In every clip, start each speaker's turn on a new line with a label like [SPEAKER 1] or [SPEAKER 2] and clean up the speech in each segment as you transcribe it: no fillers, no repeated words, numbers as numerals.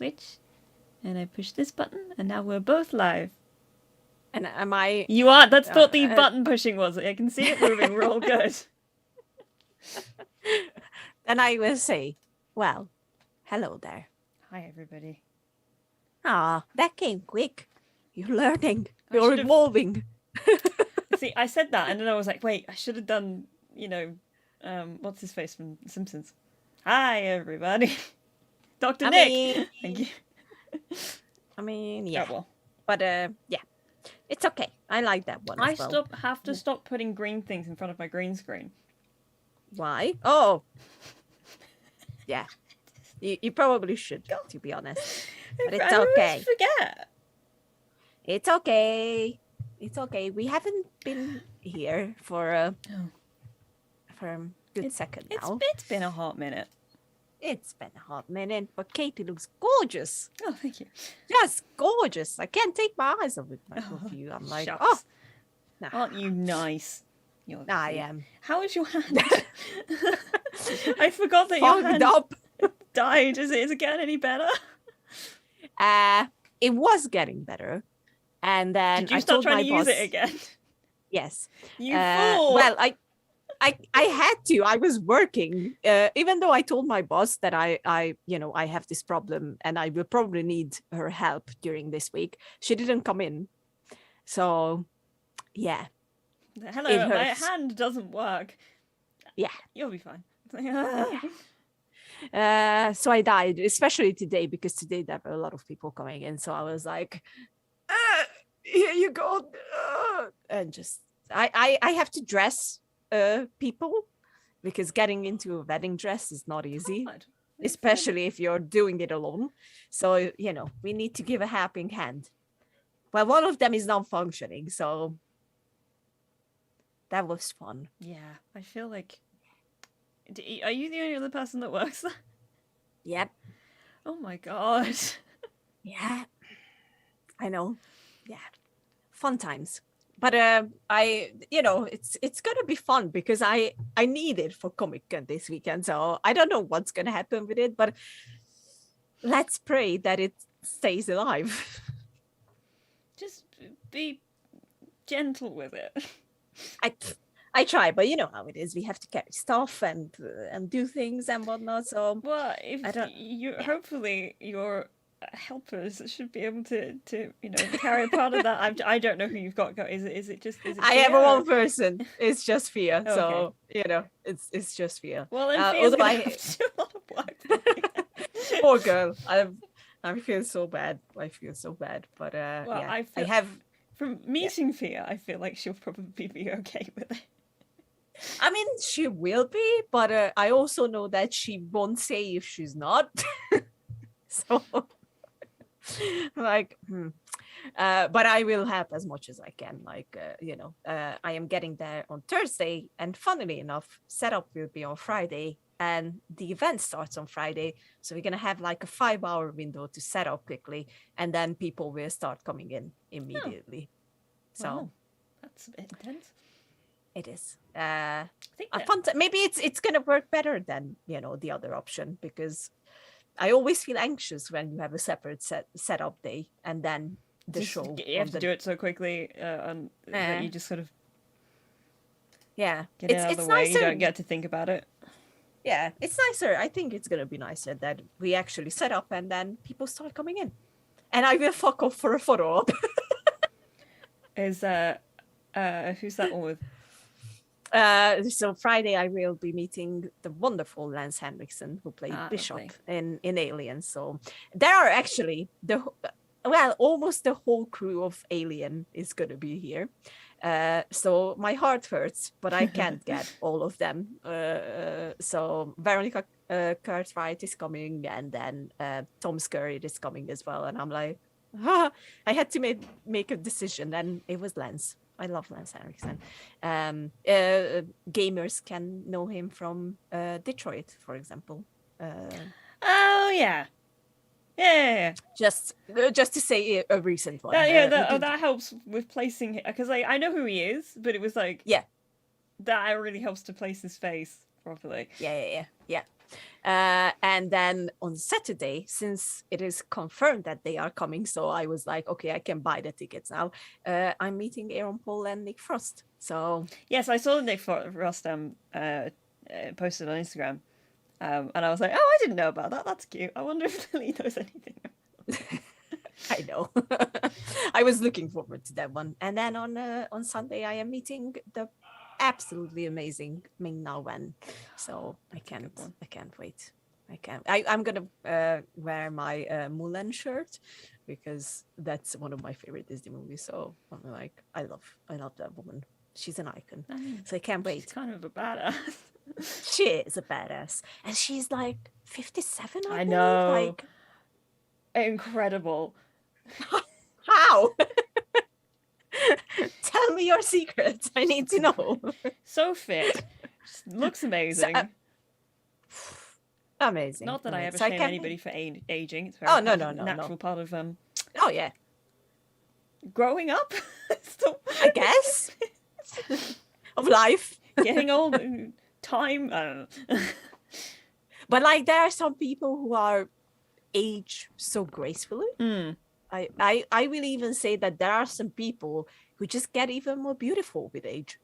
[SPEAKER 1] switch, and I push this button, and now we're both live.
[SPEAKER 2] And am I...
[SPEAKER 1] You are. That's what the button pushing was. I can see it moving. We're all good.
[SPEAKER 2] Then I will say, well, hello there.
[SPEAKER 1] Hi, everybody.
[SPEAKER 2] Ah, that came quick. You're learning. You're evolving.
[SPEAKER 1] See, I said that, and then I was like, wait, I should have done, what's his face from Simpsons? Hi, everybody. Dr. Nick. Thank you.
[SPEAKER 2] I mean, yeah.
[SPEAKER 1] Oh, well.
[SPEAKER 2] But, yeah. It's okay. I like that one as well.
[SPEAKER 1] I have to stop putting green things in front of my green screen.
[SPEAKER 2] Why? Oh. Yeah. You probably should, to be honest. But it's okay.
[SPEAKER 1] I forget.
[SPEAKER 2] It's okay. It's okay. We haven't been here for a good second now.
[SPEAKER 1] It's been a hot minute.
[SPEAKER 2] It's been a hot minute, but Katie looks gorgeous.
[SPEAKER 1] Oh, thank you.
[SPEAKER 2] Just gorgeous. I can't take my eyes off you. I'm like,
[SPEAKER 1] shucks.
[SPEAKER 2] oh. Nah.
[SPEAKER 1] Aren't you nice?
[SPEAKER 2] I am.
[SPEAKER 1] How is your hand? I forgot that your hand died. Is it getting any better?
[SPEAKER 2] It was getting better. And then
[SPEAKER 1] did you start trying to use it again?
[SPEAKER 2] Yes.
[SPEAKER 1] You fool.
[SPEAKER 2] Well, I had to. I was working, even though I told my boss that I have this problem and I will probably need her help during this week. She didn't come in, so yeah.
[SPEAKER 1] Hello, my hand doesn't work.
[SPEAKER 2] Yeah,
[SPEAKER 1] you'll be fine.
[SPEAKER 2] So I died, especially today because today there were a lot of people coming in. So I was like, here you go, and just I have to dress people because getting into a wedding dress is not easy, especially if you're doing it alone. So we need to give a helping hand. Well, one of them is not functioning, so that was fun.
[SPEAKER 1] Yeah, I feel like. Are you the only other person that works there?
[SPEAKER 2] Yep.
[SPEAKER 1] Oh my god.
[SPEAKER 2] Yeah, I know. Yeah, fun times. But it's gonna be fun because I need it for Comic-Con this weekend. So I don't know what's gonna happen with it, but let's pray that it stays alive.
[SPEAKER 1] Just be gentle with it.
[SPEAKER 2] I try, but you know how it is. We have to carry stuff and do things and whatnot. So
[SPEAKER 1] hopefully your helpers should be able to carry a part of that. I don't know who you've got. Is it
[SPEAKER 2] I have one person. It's just Fia. Okay. So it's just Fia.
[SPEAKER 1] Well, then Fia's gonna have to do a lot of work.
[SPEAKER 2] Poor girl. I feel so bad. But I have.
[SPEAKER 1] From meeting Fia, I feel like she'll probably be okay with it.
[SPEAKER 2] I mean, she will be, but I also know that she won't say if she's not. So, but I will help as much as I can. I am getting there on Thursday, and funnily enough, setup will be on Friday, and the event starts on Friday. So we're gonna have like a 5-hour window to set up quickly, and then people will start coming in immediately. So
[SPEAKER 1] that's a bit intense.
[SPEAKER 2] It is. Maybe it's gonna work better than the other option, because I always feel anxious when you have a separate setup day and then the show.
[SPEAKER 1] You have to do it so quickly, that you just sort of
[SPEAKER 2] get
[SPEAKER 1] it out of the way. You don't get to think about it.
[SPEAKER 2] Yeah, it's nicer. I think it's gonna be nicer that we actually set up and then people start coming in, and I will fuck off for a photo op.
[SPEAKER 1] Is who's that one with?
[SPEAKER 2] So Friday I will be meeting the wonderful Lance Henriksen, who played Bishop in Alien. So there are actually almost the whole crew of Alien is going to be here. So my heart hurts, but I can't get all of them. So Veronica Cartwright is coming, and then Tom Skerritt is coming as well. And I'm like, I had to make a decision, and it was Lance. I love Lance Henriksen. Gamers can know him from Detroit, for example.
[SPEAKER 1] Oh yeah.
[SPEAKER 2] Just to say a recent one.
[SPEAKER 1] That helps with placing him, because I know who he is, but it was like that really helps to place his face properly.
[SPEAKER 2] Yeah. And then on Saturday, since it is confirmed that they are coming, so I was like, okay, I can buy the tickets now. I'm meeting Aaron Paul and Nick Frost. So
[SPEAKER 1] yes, I saw Nick Frost posted on Instagram, and I was like, oh, I didn't know about that. That's cute. I wonder if Lily knows anything.
[SPEAKER 2] I know. I was looking forward to that one. And then on Sunday, I am meeting the absolutely amazing Ming Na Wen. So I can't wait. I'm gonna wear my Mulan shirt because that's one of my favorite Disney movies. So I'm like, I love that woman. She's an icon. So I can't wait.
[SPEAKER 1] She's kind of a badass.
[SPEAKER 2] She is a badass, and she's like 57. I believe.
[SPEAKER 1] know.
[SPEAKER 2] Like,
[SPEAKER 1] incredible.
[SPEAKER 2] How? Tell me your secrets. I need to know.
[SPEAKER 1] So fit. Just looks amazing.
[SPEAKER 2] Amazing.
[SPEAKER 1] Not that
[SPEAKER 2] amazing.
[SPEAKER 1] I ever shame anybody for aging. It's very natural part of
[SPEAKER 2] Oh yeah.
[SPEAKER 1] growing up.
[SPEAKER 2] I guess. Of life.
[SPEAKER 1] Getting old. Time. I don't know.
[SPEAKER 2] But like there are some people who are age so gracefully. I will even say that there are some people who just get even more beautiful with age.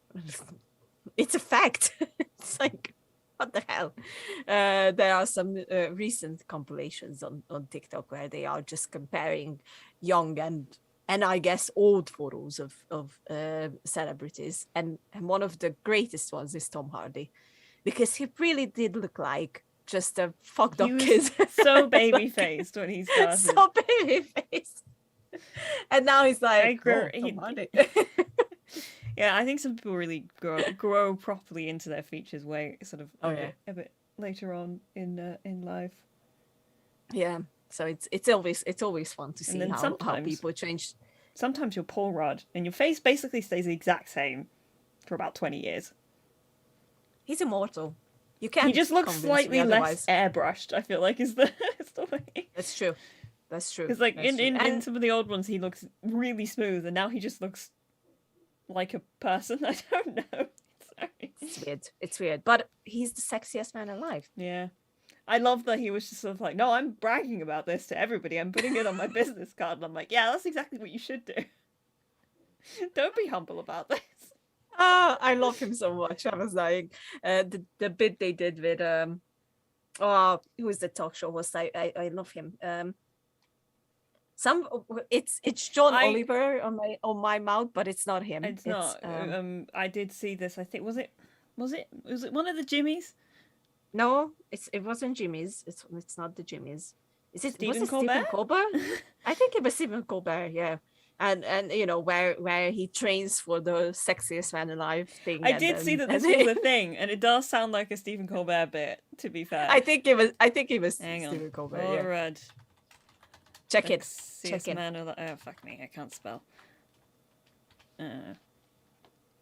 [SPEAKER 2] It's a fact. It's like, what the hell? There are some recent compilations on TikTok where they are just comparing young and I guess old photos of celebrities. And one of the greatest ones is Tom Hardy, because he really did look like just a fucked up kid.
[SPEAKER 1] So baby faced when he started.
[SPEAKER 2] So baby faced. And now he's like, Tom Hardy.
[SPEAKER 1] Yeah, I think some people really grow properly into their features way sort of a bit later on in life.
[SPEAKER 2] Yeah. So it's always fun to see how people change.
[SPEAKER 1] Sometimes you're Paul Rudd and your face basically stays the exact same for about 20 years.
[SPEAKER 2] He's immortal. You can't.
[SPEAKER 1] He just looks slightly less airbrushed, I feel like, is the way.
[SPEAKER 2] That's true. Because
[SPEAKER 1] like in some of the old ones he looks really smooth, and now he just looks like a person. I don't know.
[SPEAKER 2] It's weird. But he's the sexiest man alive.
[SPEAKER 1] Yeah. I love that he was just sort of like, no, I'm bragging about this to everybody. I'm putting it on my business card. And I'm like, yeah, that's exactly what you should do. Don't be humble about this.
[SPEAKER 2] I love him so much. I was like, the bit they did with who is the talk show host? I love him. It's John Oliver on my mouth, but it's not him.
[SPEAKER 1] It's not. I did see this. I think was it one of the Jimmys?
[SPEAKER 2] No, it wasn't Jimmy's. It's not the Jimmy's.
[SPEAKER 1] Stephen
[SPEAKER 2] Colbert? I think it was Stephen Colbert. Yeah. And you know where he trains for the sexiest man alive thing.
[SPEAKER 1] I did see that this was a thing, and it does sound like a Stephen Colbert bit. To be fair,
[SPEAKER 2] I think it was
[SPEAKER 1] Hang
[SPEAKER 2] Stephen
[SPEAKER 1] on.
[SPEAKER 2] Colbert.
[SPEAKER 1] All
[SPEAKER 2] yeah.
[SPEAKER 1] right.
[SPEAKER 2] Check it.
[SPEAKER 1] Oh fuck me! I can't spell.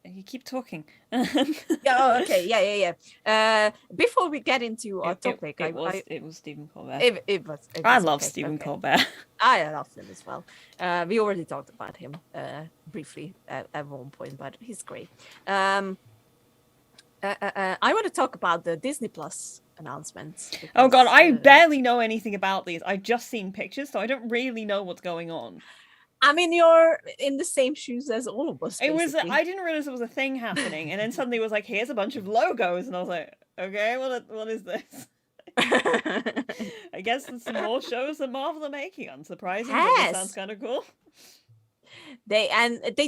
[SPEAKER 1] You keep talking.
[SPEAKER 2] Yeah. Okay. Yeah. Before we get into our topic,
[SPEAKER 1] it was Stephen Colbert.
[SPEAKER 2] It was.
[SPEAKER 1] I love Stephen Colbert.
[SPEAKER 2] I love him as well. We already talked about him briefly at one point, but he's great. I want to talk about the Disney Plus announcements. Because,
[SPEAKER 1] oh God, I barely know anything about these. I've just seen pictures, so I don't really know what's going on.
[SPEAKER 2] I mean, you're in the same shoes as all of us. Basically.
[SPEAKER 1] I didn't realize it was a thing happening, and then suddenly it was like, here's a bunch of logos, and I was like, okay, what is this? I guess there's some more shows that Marvel are making. Unsurprising, but it sounds kind of cool.
[SPEAKER 2] They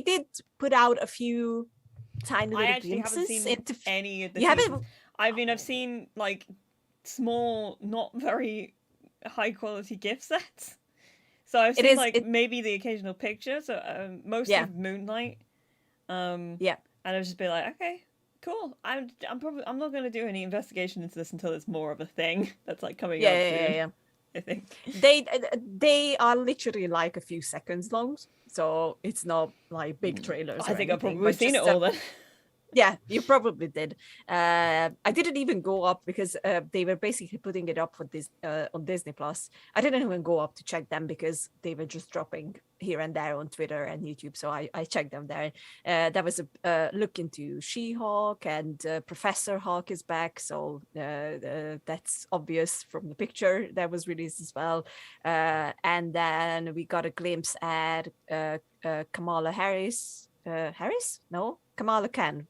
[SPEAKER 2] did put out a few tiny little glimpses.
[SPEAKER 1] Haven't seen any of the seasons. I've seen like small, not very high quality gift sets. So I've seen maybe the occasional picture. So most of Moonlight. And I've just been like, okay, cool. I'm not going to do any investigation into this until it's more of a thing that's like coming up soon. Yeah. I think
[SPEAKER 2] they are literally like a few seconds long, so it's not like big trailers.
[SPEAKER 1] I think I've probably seen it all then.
[SPEAKER 2] Yeah, you probably did. I didn't even go up because they were basically putting it up for this on Disney Plus. I didn't even go up to check them because they were just dropping here and there on Twitter and YouTube. So I checked them there. There was a look into She-Hulk, and Professor Hulk is back. So that's obvious from the picture that was released as well. And then we got a glimpse at Kamala Harris. Harris? No, Kamala Khan.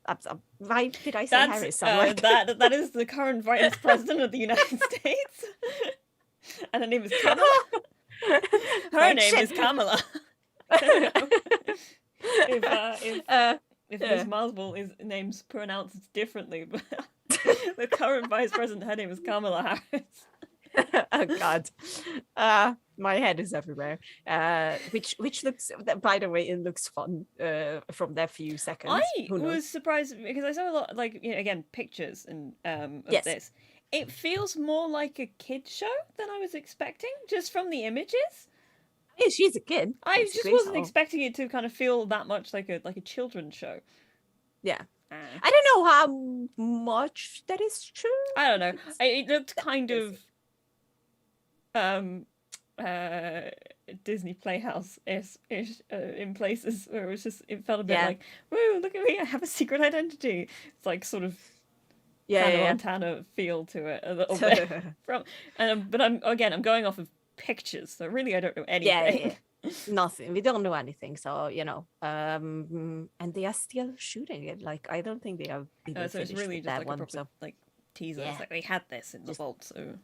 [SPEAKER 2] Why did I say Harris?
[SPEAKER 1] That is the current vice president of the United States, and her name is Kamala. Her name is Kamala. If Ms. Marvel is name's pronounced differently, but the current vice president, her name is Kamala Harris.
[SPEAKER 2] Oh God, my head is everywhere. Which looks, by the way, it looks fun. From that few seconds,
[SPEAKER 1] I was surprised because I saw a lot, like, you know, again, pictures and of this. It feels more like a kid show than I was expecting, just from the images.
[SPEAKER 2] Yeah, she's a kid.
[SPEAKER 1] I just wasn't expecting it to kind of feel that much like a children's show.
[SPEAKER 2] Yeah. I don't know how much that is true.
[SPEAKER 1] I don't know. It looked kind of Disney Playhouse-ish in places where it felt a bit like, woo, look at me, I have a secret identity. It's like sort of Hannah Montana feel to it a little bit. But I'm going off of pictures, so really I don't know anything.
[SPEAKER 2] Nothing. We don't know anything, so you know. And they are still shooting it. Like, I don't think they have even
[SPEAKER 1] so it's really just like
[SPEAKER 2] one,
[SPEAKER 1] a proper like teaser. It's like we had this in the vault, so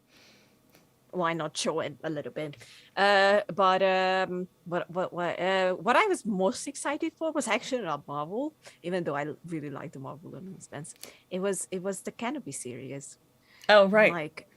[SPEAKER 2] why not show it a little bit? But what I was most excited for was actually not Marvel, even though I really like the Marvel announcements. It was the Canopy series.
[SPEAKER 1] Oh right.
[SPEAKER 2] Like,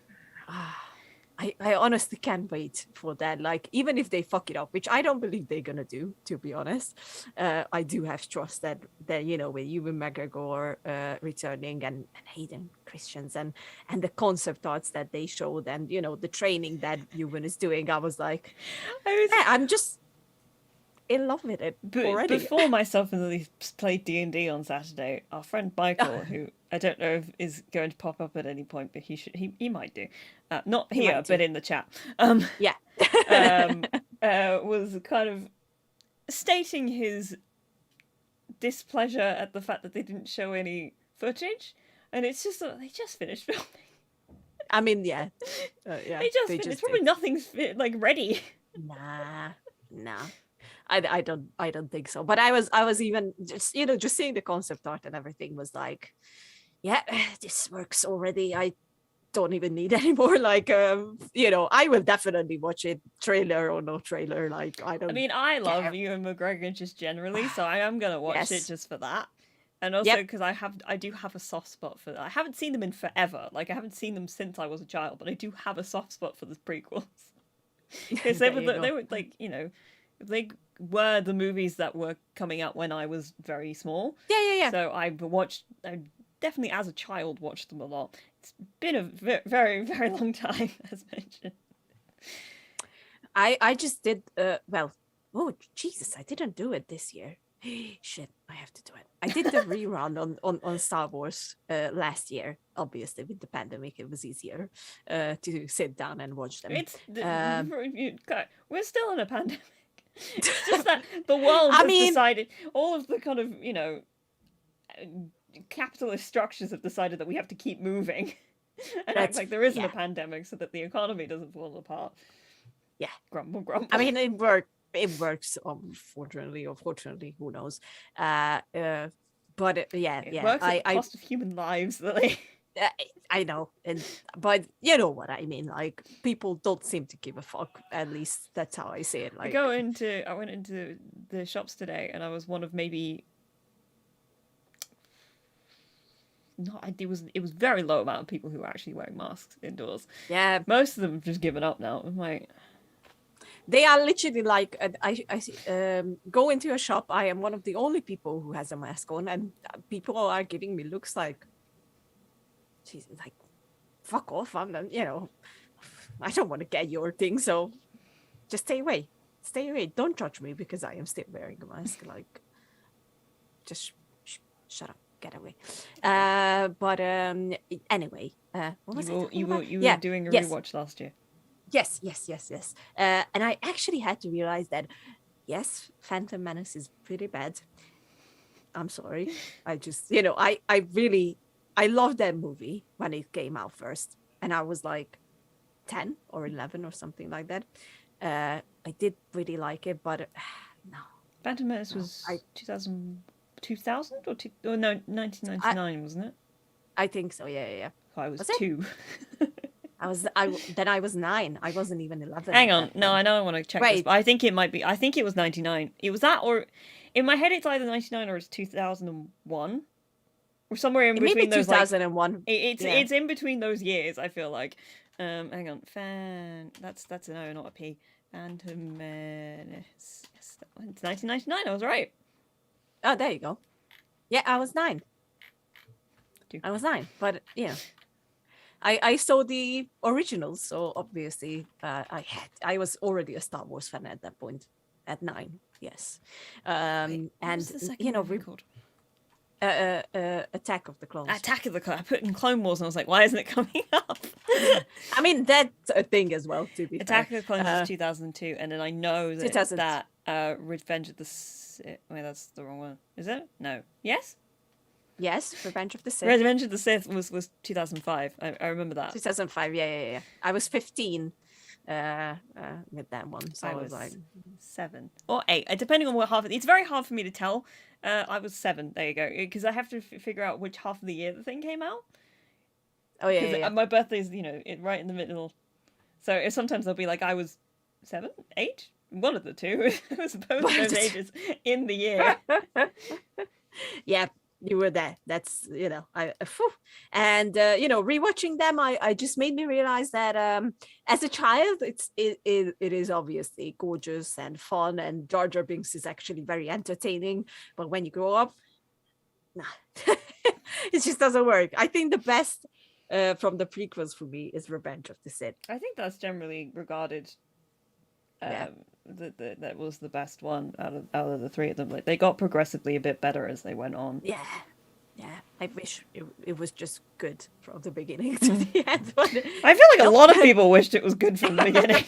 [SPEAKER 2] I honestly can't wait for that. Like, even if they fuck it up, which I don't believe they're gonna do, to be honest. I do have trust that you know, with Ewan McGregor returning and Hayden Christensen and the concept arts that they showed, and you know, the training that Ewan is doing, I was like, I'm just in love with it already.
[SPEAKER 1] Before myself and Lily played D&D on Saturday, our friend Michael, who I don't know if is going to pop up at any point, but he might do. Not here, but in the chat. Was kind of stating his displeasure at the fact that they didn't show any footage, and it's just that they just finished filming.
[SPEAKER 2] I mean, they
[SPEAKER 1] just finished. Probably nothing's like ready.
[SPEAKER 2] Nah. I don't think so. But I was even just, you know, just seeing the concept art and everything was like, yeah, this works already. I don't even need any more. Like, you know, I will definitely watch it, trailer or no trailer. Like, I
[SPEAKER 1] love Ewan McGregor just generally, so I am gonna watch it just for that. And also because I do have a soft spot for that. I haven't seen them in forever. Like, I haven't seen them since I was a child, but I do have a soft spot for the prequels. Because they were like, you know, they were the movies that were coming out when I was very small.
[SPEAKER 2] Yeah.
[SPEAKER 1] So I definitely as a child watched them a lot. It's been a very, very long time, as mentioned.
[SPEAKER 2] I just did, oh, Jesus, I didn't do it this year. Shit, I have to do it. I did the rerun on Star Wars last year. Obviously, with the pandemic, it was easier to sit down and watch them.
[SPEAKER 1] We're still in a pandemic. It's just that the world has decided, all of the kind of, you know, capitalist structures have decided that we have to keep moving and act like there isn't a pandemic so that the economy doesn't fall apart.
[SPEAKER 2] Yeah.
[SPEAKER 1] Grumble.
[SPEAKER 2] I mean, it works, unfortunately or fortunately, who knows. But it works at the cost
[SPEAKER 1] of human lives, Lily.
[SPEAKER 2] I know, but you know what I mean. Like, people don't seem to give a fuck. At least that's how I see it. Like,
[SPEAKER 1] I went into the shops today, and I was one of maybe. It was very low amount of people who were actually wearing masks indoors.
[SPEAKER 2] Yeah,
[SPEAKER 1] most of them have just given up now. I'm like,
[SPEAKER 2] they are literally like, I go into a shop. I am one of the only people who has a mask on, and people are giving me looks like, she's like, fuck off. I'm, you know, I don't want to get your thing, so just stay away. Don't judge me because I am still wearing a mask. Like, just shut up. get away. But anyway, what was
[SPEAKER 1] you were doing a rewatch last year.
[SPEAKER 2] Yes. And I actually had to realize that, yes, Phantom Menace is pretty bad. I'm sorry. I just, I loved that movie when it came out first. And I was like 10 or 11 or something like that. I did really like it, but no.
[SPEAKER 1] Phantom Menace was 2000 or no, 1999, wasn't it?
[SPEAKER 2] I think so, yeah.
[SPEAKER 1] Oh, I was 2.
[SPEAKER 2] I was 9. I wasn't even 11.
[SPEAKER 1] Hang on. No, I know I want to check this, but I think it was 99. It was that, or in my head it's either 99 or it's 2001. Or somewhere in between those
[SPEAKER 2] 2001.
[SPEAKER 1] Like, it's in between those years, I feel like. Hang on. That's an O, not a P. Phantom Menace. Yes, it's 1999. I was right.
[SPEAKER 2] Oh, there you go. Yeah, I was 9. I was 9, but I saw the originals, so obviously I was already a Star Wars fan at that point, at 9. Yes,
[SPEAKER 1] and
[SPEAKER 2] called? Attack of the Clones.
[SPEAKER 1] Attack of the Clones. I put in Clone Wars and I was like, why isn't it coming up?
[SPEAKER 2] I mean, that's a thing as well, to be
[SPEAKER 1] Attack
[SPEAKER 2] fair.
[SPEAKER 1] of the Clones is 2002, and then I know that Revenge of the Sith. Wait, that's the wrong one. Is it? No. Yes?
[SPEAKER 2] Yes, Revenge of the Sith.
[SPEAKER 1] Revenge of the Sith was 2005. I remember that.
[SPEAKER 2] 2005, yeah. I was 15 with that one, so I was like
[SPEAKER 1] 7 or 8, depending on what half. It's very hard for me to tell. I was 7. There you go, because I have to figure out which half of the year the thing came out.
[SPEAKER 2] Oh yeah.
[SPEAKER 1] My birthday's right in the middle, so sometimes they'll be like I was 7, 8, one of the two. It was both those ages in the year.
[SPEAKER 2] Yeah. You were there. That's and rewatching them, I just made me realize that as a child, it is obviously gorgeous and fun, and Jar Jar Binks is actually very entertaining. But when you grow up, nah, it just doesn't work. I think the best from the prequels for me is Revenge of the Sith.
[SPEAKER 1] I think that's generally regarded. That was the best one out of the three of them. Like, they got progressively a bit better as they went on.
[SPEAKER 2] Yeah. I wish it was just good from the beginning to the end.
[SPEAKER 1] I feel like a lot of people wished it was good from the beginning.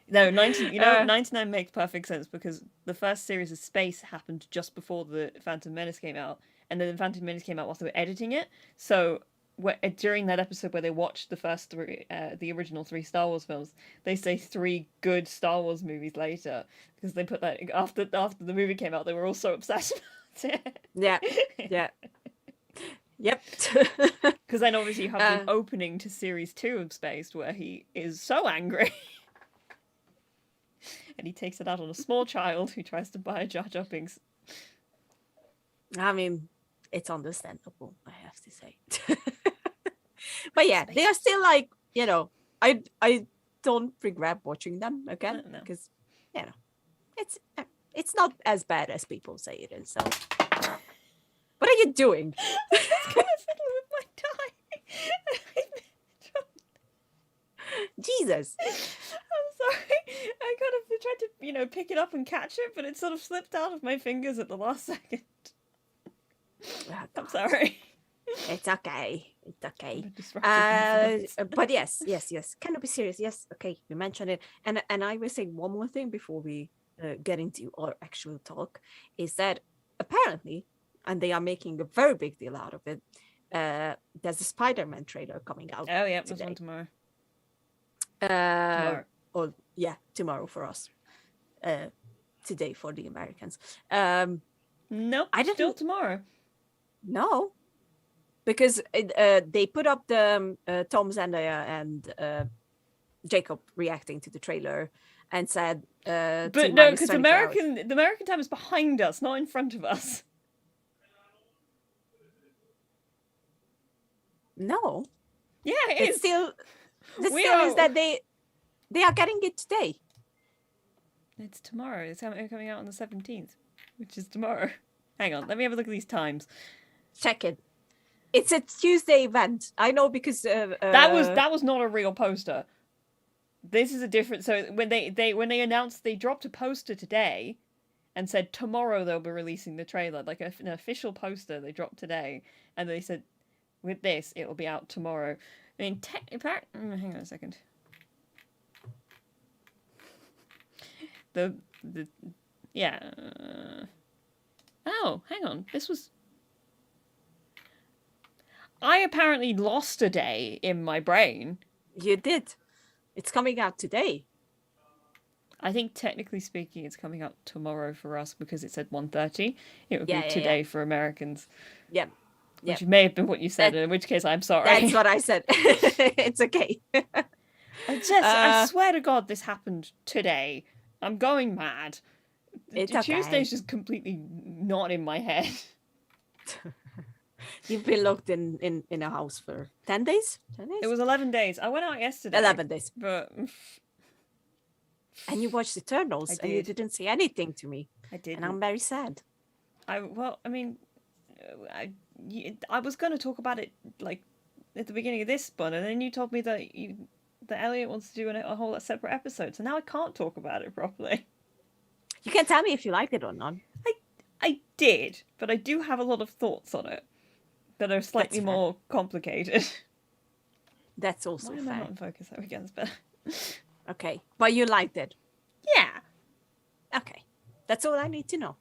[SPEAKER 1] No, 99 makes perfect sense, because the first series of Space happened just before the Phantom Menace came out, and then the Phantom Menace came out whilst they were editing it. So during that episode where they watched the first the original 3 Star Wars films, they say 3 good Star Wars movies later, because they put that after the movie came out, they were all so obsessed about it.
[SPEAKER 2] Yeah. Yep.
[SPEAKER 1] Because then obviously you have the opening to series 2 of Space, where he is so angry. And he takes it out on a small child who tries to buy Jar Jar Binks.
[SPEAKER 2] I mean, it's understandable, I have to say. But yeah, they are still like, I don't regret watching them again, because it's not as bad as people say it is. So what are you doing?
[SPEAKER 1] I'm just gonna fiddle with my tie.
[SPEAKER 2] Jesus.
[SPEAKER 1] I'm sorry. I kind of tried to, pick it up and catch it, but it sort of slipped out of my fingers at the last second. I'm sorry.
[SPEAKER 2] It's okay. But yes. Can I be serious? Yes. Okay, you mentioned it, and I will say one more thing before we get into our actual talk, is that apparently, and they are making a very big deal out of it, there's a Spider-Man trailer coming out.
[SPEAKER 1] Oh yeah, there's one tomorrow.
[SPEAKER 2] Tomorrow. Or tomorrow for us. Today for the Americans.
[SPEAKER 1] Nope. Still tomorrow.
[SPEAKER 2] No, because they put up the Tom Zendaya and Jacob reacting to the trailer and said,
[SPEAKER 1] but no, because the American time is behind us, not in front of us.
[SPEAKER 2] No.
[SPEAKER 1] Yeah, it is.
[SPEAKER 2] The still is that they are getting it today.
[SPEAKER 1] It's tomorrow. It's coming out on the 17th, which is tomorrow. Hang on, let me have a look at these times.
[SPEAKER 2] Check it. It's a Tuesday event. I know, because
[SPEAKER 1] that was not a real poster. This is a different. So when they announced, they dropped a poster today, and said tomorrow they'll be releasing the trailer, like an official poster they dropped today, and they said with this it will be out tomorrow. I mean, hang on a second. Yeah. Oh, hang on. This was. I apparently lost a day in my brain.
[SPEAKER 2] You did. It's coming out today.
[SPEAKER 1] I think technically speaking, it's coming out tomorrow for us because it said 1:30. It would be today for Americans.
[SPEAKER 2] Yeah.
[SPEAKER 1] Which may have been what you said, in which case I'm sorry.
[SPEAKER 2] That's what I said. It's okay.
[SPEAKER 1] I swear to God, this happened today. I'm going mad. Tuesday's just completely not in my head.
[SPEAKER 2] You've been locked in a house for 10 days? 10 days?
[SPEAKER 1] It was 11 days. I went out yesterday.
[SPEAKER 2] 11 days.
[SPEAKER 1] But...
[SPEAKER 2] And you watched Eternals and you didn't say anything to me.
[SPEAKER 1] I did.
[SPEAKER 2] And I'm very sad.
[SPEAKER 1] I was going to talk about it like at the beginning of this one, and then you told me that Elliot wants to do a whole separate episode, so now I can't talk about it properly.
[SPEAKER 2] You can tell me if you liked it or not.
[SPEAKER 1] I did, but I do have a lot of thoughts on it that are slightly more complicated.
[SPEAKER 2] That's also fair.
[SPEAKER 1] Why am I not in focus? There we go. That's better.
[SPEAKER 2] Okay, but you liked it.
[SPEAKER 1] Yeah.
[SPEAKER 2] Okay, that's all I need to know.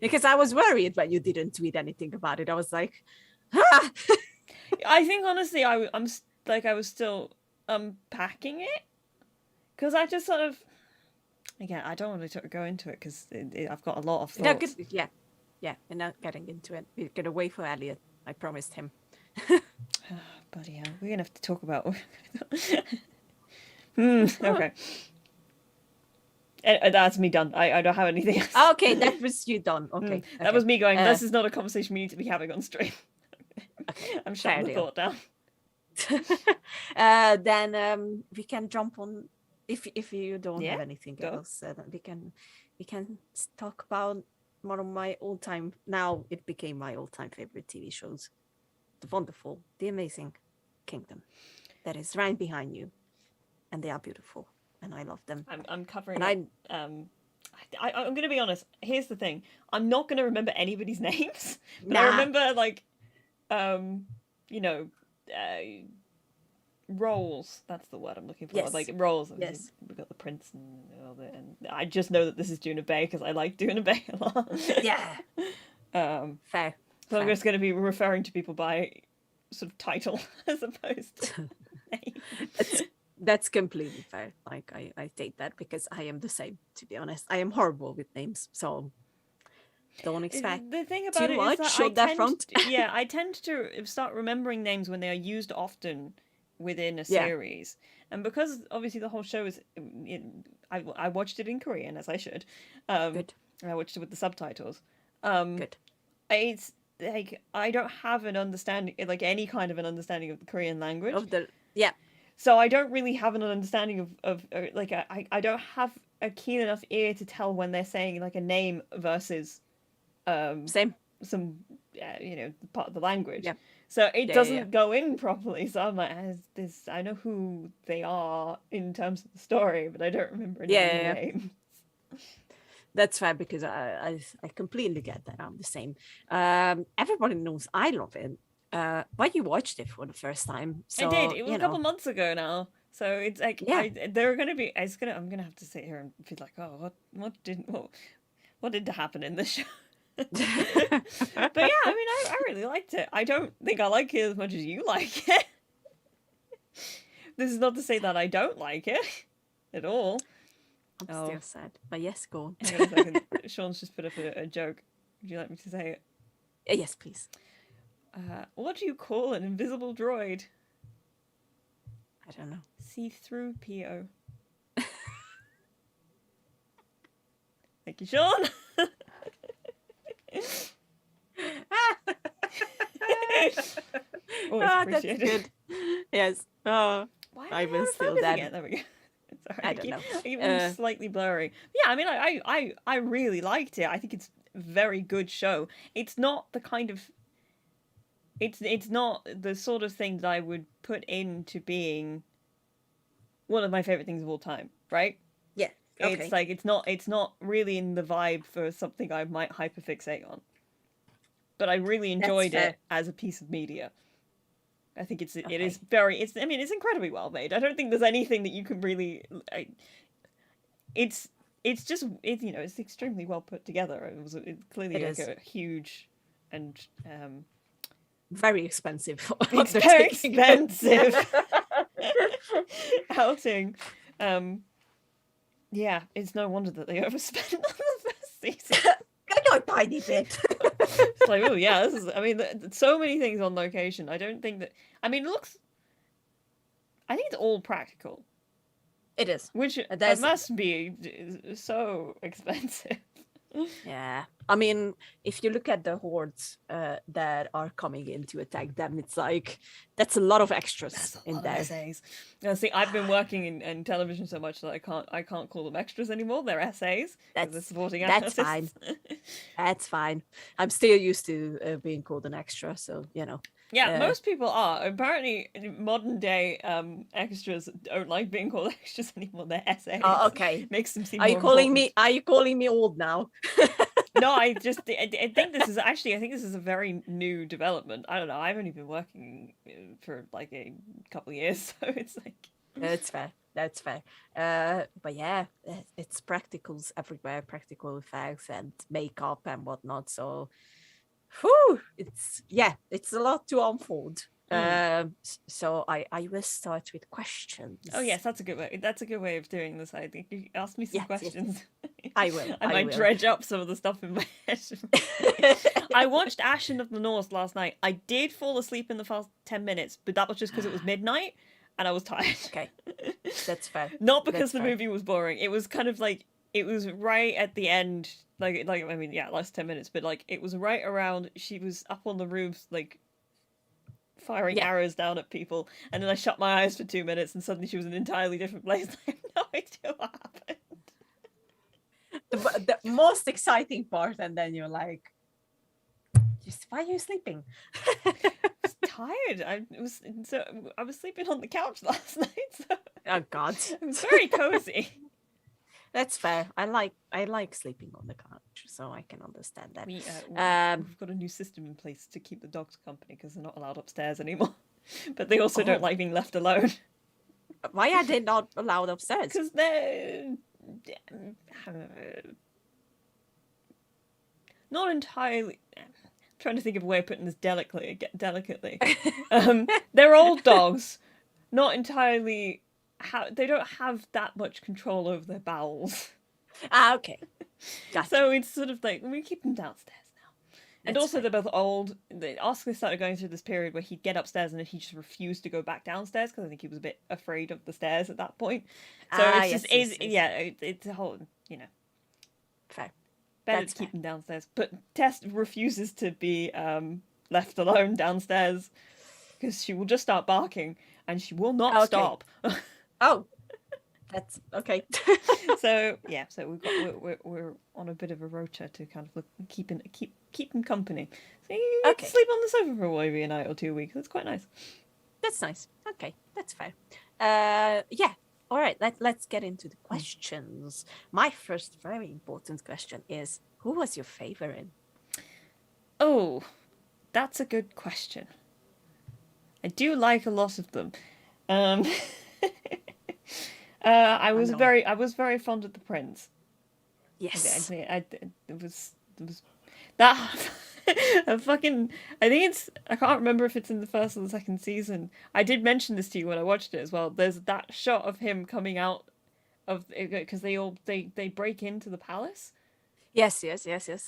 [SPEAKER 2] Because I was worried when you didn't tweet anything about it. I was like, ah!
[SPEAKER 1] I think honestly, I was still unpacking it because I just sort of, again, I don't want to go into it because I've got a lot of thoughts.
[SPEAKER 2] No, yeah, we're not getting into it. We're gonna wait for Elliot. I promised him.
[SPEAKER 1] Bloody hell, we're gonna have to talk about. Okay. That's me done. I don't have anything else.
[SPEAKER 2] Okay, that was you done. Okay.
[SPEAKER 1] That was me going, this is not a conversation we need to be having on stream.
[SPEAKER 2] Okay.
[SPEAKER 1] I'm shutting the thought down.
[SPEAKER 2] Then we can jump on if you don't have anything else. We can talk about one of my all-time. Now it became my all-time favorite TV shows, the wonderful, the amazing Kingdom, that is right behind you, and they are beautiful, and I love them.
[SPEAKER 1] I'm covering. And I'm going to be honest. Here's the thing: I'm not going to remember anybody's names, but I remember roles. That's the word I'm looking for.
[SPEAKER 2] Yes.
[SPEAKER 1] Like roles.
[SPEAKER 2] Yes.
[SPEAKER 1] We've got the prince and all that, and I just know that this is Duna Bay because I like Duna Bay a lot.
[SPEAKER 2] Yeah. Fair.
[SPEAKER 1] So I'm just going to be referring to people by sort of title as opposed to name.
[SPEAKER 2] That's completely fair. Like I take that because I am the same. To be honest, I am horrible with names, so don't expect
[SPEAKER 1] the thing about
[SPEAKER 2] too
[SPEAKER 1] it
[SPEAKER 2] much.
[SPEAKER 1] Is that I tend to start remembering names when they are used often within a series, and because obviously the whole show is, I watched it in Korean as I should.
[SPEAKER 2] Good.
[SPEAKER 1] I watched it with the subtitles.
[SPEAKER 2] Good.
[SPEAKER 1] It's like I don't have an understanding, like any kind of an understanding of the Korean language. So I don't really have an understanding of like I don't have a keen enough ear to tell when they're saying like a name versus some part of the language. Yeah. So it doesn't go in properly. So I'm like, I know who they are in terms of the story, but I don't remember any names.
[SPEAKER 2] That's fair because I completely get that. I'm the same. Everybody knows I love it. But you watched it for the first time. So,
[SPEAKER 1] I did. It was a couple months ago now. So it's like I'm gonna have to sit here and be like, oh, what did happen in this show? But yeah, I mean, I really liked it. I don't think I like it as much as you like it. This is not to say that I don't like it at all.
[SPEAKER 2] I'm still sad. But yes, go on.
[SPEAKER 1] Hang on a second. Sean's just put up a joke. Would you like me to say it?
[SPEAKER 2] Yes, please.
[SPEAKER 1] What do you call an invisible droid?
[SPEAKER 2] I don't know.
[SPEAKER 1] See-through PO. Thank you, Sean.
[SPEAKER 2] That's good. Yes. Oh,
[SPEAKER 1] I will steal that. There we go. Sorry,
[SPEAKER 2] I don't know.
[SPEAKER 1] I keep slightly blurry. Yeah, I mean, I really liked it. I think it's a very good show. It's not the kind of... It's not the sort of thing that I would put into being one of my favorite things of all time, right?
[SPEAKER 2] Yeah,
[SPEAKER 1] It's like it's not really in the vibe for something I might hyperfixate on. But I really enjoyed it as a piece of media. I think it is very I mean it's incredibly well made. I don't think there's anything that you can really it's just it's extremely well put together. It's clearly a huge and
[SPEAKER 2] very expensive.
[SPEAKER 1] It's very expensive outing. Yeah, it's no wonder that they overspent on the first season.
[SPEAKER 2] A tiny bit.
[SPEAKER 1] It's like, oh yeah, this is. I mean, so many things on location. I don't think that. I mean, it looks. I think it's all practical.
[SPEAKER 2] It is,
[SPEAKER 1] which must be so expensive.
[SPEAKER 2] Yeah, I mean, if you look at the hordes that are coming in to attack them, it's like that's a lot of extras in there.
[SPEAKER 1] Essays. Now, see, I've been working in television so much that I can't call them extras anymore. They're essays. They're supporting
[SPEAKER 2] actors. That's fine. That's fine. I'm still used to being called an extra, so you know.
[SPEAKER 1] Yeah, most people are. Apparently, modern day extras don't like being called extras anymore. They're essays.
[SPEAKER 2] Oh, okay.
[SPEAKER 1] Makes them seem.
[SPEAKER 2] Are you calling me old now?
[SPEAKER 1] No, I think this is actually. I think this is a very new development. I don't know. I've only been working for like a couple of years, so it's like.
[SPEAKER 2] That's fair. That's fair. But yeah, it's practicals everywhere, practical effects and makeup and whatnot. So. Whew, it's a lot to unfold. So I will start with questions.
[SPEAKER 1] Oh yes, that's a good way. That's a good way of doing this. I think you ask me some questions.
[SPEAKER 2] Yes. I will.
[SPEAKER 1] I might dredge up some of the stuff in my head. I watched Ashen of the North last night. I did fall asleep in the first 10 minutes, but that was just because it was midnight and I was tired.
[SPEAKER 2] Okay, that's fair.
[SPEAKER 1] Not because the movie was boring. It was kind of like it was right at the end. Like I mean, yeah, last 10 minutes, but like it was right around. She was up on the roofs, like firing arrows down at people, and then I shut my eyes for 2 minutes, and suddenly she was in an entirely different place. I have no idea what happened.
[SPEAKER 2] The most exciting part, and then you're like, why are you sleeping?
[SPEAKER 1] I was tired. I was sleeping on the couch last night. So
[SPEAKER 2] oh God,
[SPEAKER 1] it was very cozy.
[SPEAKER 2] That's fair. I like sleeping on the couch, so I can understand that.
[SPEAKER 1] We've got a new system in place to keep the dogs company because they're not allowed upstairs anymore. But they also don't like being left alone.
[SPEAKER 2] Why are they not allowed upstairs?
[SPEAKER 1] Because they're not entirely. I'm trying to think of a way of putting this delicately. They're old dogs, not entirely. They don't have that much control over their bowels.
[SPEAKER 2] Okay. Gotcha.
[SPEAKER 1] So it's sort of like we keep them downstairs now. And also they're both old. Oscar started going through this period where he'd get upstairs and then he just refused to go back downstairs because I think he was a bit afraid of the stairs at that point. So it's a whole,
[SPEAKER 2] fair.
[SPEAKER 1] Better to keep them downstairs. But Tess refuses to be left alone downstairs because she will just start barking and she will not stop.
[SPEAKER 2] Oh, that's okay.
[SPEAKER 1] So we're on a bit of a rota to kind of keep them company. So you get to sleep on the sofa for maybe a night or 2 weeks. That's quite nice.
[SPEAKER 2] That's nice. Okay, that's fair. Yeah. All right. Let's get into the questions. My first very important question is: who was your favorite?
[SPEAKER 1] Oh, that's a good question. I do like a lot of them. I was very fond of the prince.
[SPEAKER 2] Yes.
[SPEAKER 1] It was that I can't remember if it's in the first or the second season. I did mention this to you when I watched it as well. There's that shot of him coming out of because they break into the palace.
[SPEAKER 2] Yes.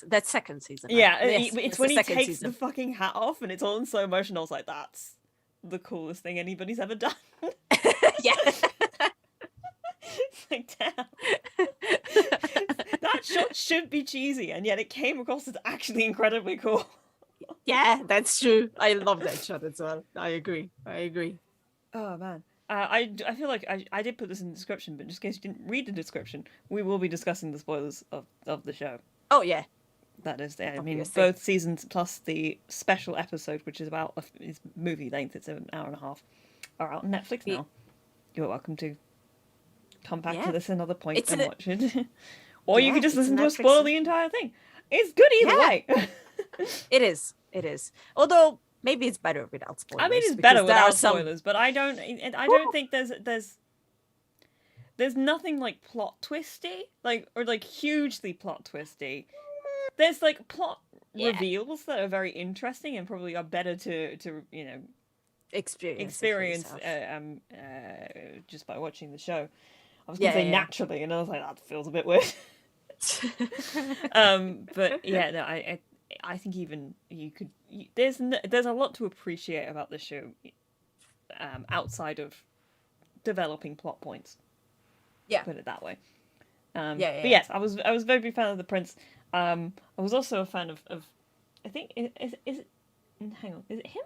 [SPEAKER 2] That's second season. Right?
[SPEAKER 1] Yeah,
[SPEAKER 2] yes,
[SPEAKER 1] it's when he takes the fucking hat off and it's all in slow motion. I was like, that's the coolest thing anybody's ever done.
[SPEAKER 2] Yeah.
[SPEAKER 1] It's like, damn. That shot should be cheesy, and yet it came across as actually incredibly cool.
[SPEAKER 2] Yeah, that's true. I love that shot as well. I agree.
[SPEAKER 1] Oh man. I feel like I did put this in the description, but just in case you didn't read the description, we will be discussing the spoilers of the show.
[SPEAKER 2] Oh yeah.
[SPEAKER 1] That is, I mean, both seasons plus the special episode, which is is movie length. It's an hour and a half. Are out on Netflix now. You're welcome to come back to this another point
[SPEAKER 2] it's
[SPEAKER 1] and watch it. Or you could just listen to us spoil the entire thing. It's good either way.
[SPEAKER 2] It is. Although maybe it's better without spoilers.
[SPEAKER 1] I mean, it's better without spoilers, but I don't think there's nothing like plot twisty, or hugely plot twisty. There's like plot reveals that are very interesting and probably are better to experience just by watching the show. I was gonna say naturally, and I was like, that feels a bit weird. But yeah, no, I think even there's a lot to appreciate about the show, outside of developing plot points. Yeah, put it that way. But yes, I was a very big fan of the Prince. I was also a fan of I think is it hang on, is it him?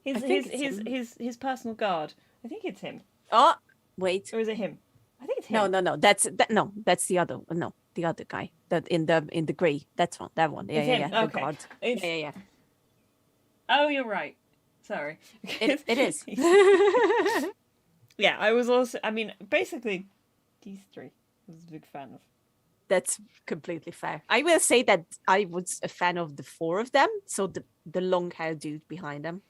[SPEAKER 1] His personal guard. I think it's him.
[SPEAKER 2] Oh, wait.
[SPEAKER 1] Or is it him? I think it's him.
[SPEAKER 2] No. That's the other. No, the other guy. That in the gray. That one. Yeah,
[SPEAKER 1] it's him.
[SPEAKER 2] The
[SPEAKER 1] okay.
[SPEAKER 2] guard. Yeah.
[SPEAKER 1] Oh, you're right. Sorry.
[SPEAKER 2] It is.
[SPEAKER 1] Yeah, I was also. I mean, basically, these three I was a big fan of.
[SPEAKER 2] That's completely fair. I will say that I was a fan of the four of them. So the long-haired dude behind them.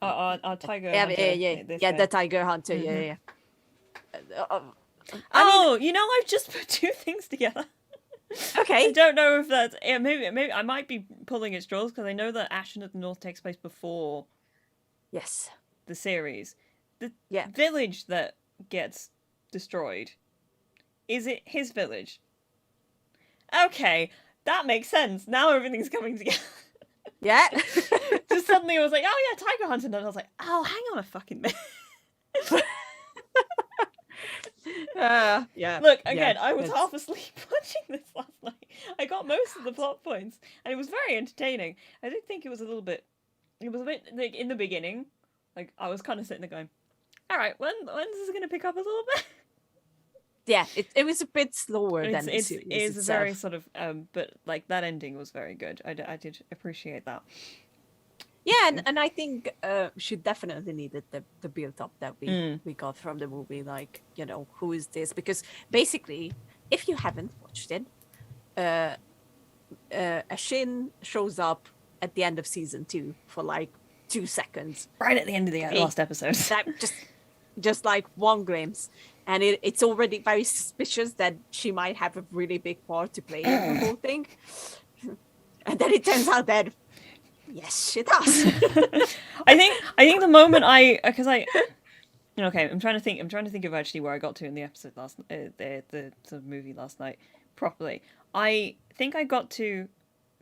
[SPEAKER 1] Our tiger.
[SPEAKER 2] Hunter, the tiger hunter.
[SPEAKER 1] Mm-hmm.
[SPEAKER 2] Yeah.
[SPEAKER 1] I've just put two things together.
[SPEAKER 2] Okay.
[SPEAKER 1] I don't know if that's maybe I might be pulling at straws because I know that Ashen at the North takes place before.
[SPEAKER 2] Yes.
[SPEAKER 1] The series, the village that gets destroyed, is it his village? Okay, that makes sense. Now everything's coming together.
[SPEAKER 2] Yeah.
[SPEAKER 1] Just suddenly I was like, oh yeah, Tiger Hunter, and I was like, oh, hang on a fucking minute.
[SPEAKER 2] Yeah.
[SPEAKER 1] Look, again, I was half asleep watching this last night. I got most of the plot points, and it was very entertaining. I did think it was a bit like in the beginning, like I was kind of sitting there going, all right, when's this going to pick up a little bit?
[SPEAKER 2] Yeah, it was a bit slower than the series
[SPEAKER 1] it's
[SPEAKER 2] itself.
[SPEAKER 1] Very sort of, but like that ending was very good. I did appreciate that.
[SPEAKER 2] Yeah, and I think she definitely needed the build up that we got from the movie. Like, who is this? Because basically, if you haven't watched it, Ashin shows up at the end of season 2 for like 2 seconds.
[SPEAKER 1] Right at the end of the last episode.
[SPEAKER 2] That just like 1 glimpse. And it's already very suspicious that she might have a really big part to play in the whole thing. And then it turns out that yes, she does.
[SPEAKER 1] I think the moment okay, I'm trying to think of actually where I got to in the episode the sort of movie last night properly. I think I got to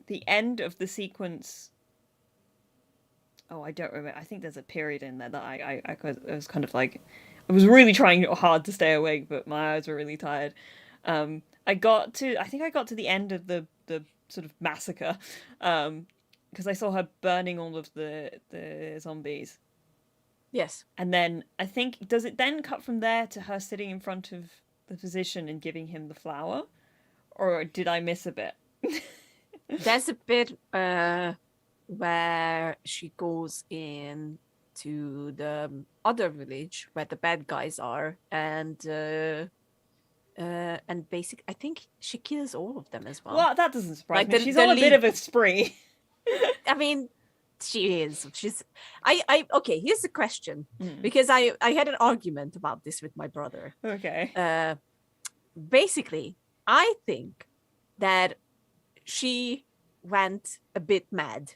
[SPEAKER 1] the end of the sequence. Oh, I don't remember. I think there's a period in there that I was kind of like, I was really trying hard to stay awake, but my eyes were really tired. I got to the end of the sort of massacre, because I saw her burning all of the zombies.
[SPEAKER 2] Yes.
[SPEAKER 1] And then I think, does it then cut from there to her sitting in front of the physician and giving him the flower? Or did I miss a bit?
[SPEAKER 2] There's a bit where she goes in to the other village where the bad guys are, and basically I think she kills all of them as well.
[SPEAKER 1] Well, that doesn't surprise me. She's on a bit of a spree.
[SPEAKER 2] I mean, she is. Okay, here's the question. Because I had an argument about this with my brother.
[SPEAKER 1] Okay.
[SPEAKER 2] Basically, I think that she went a bit mad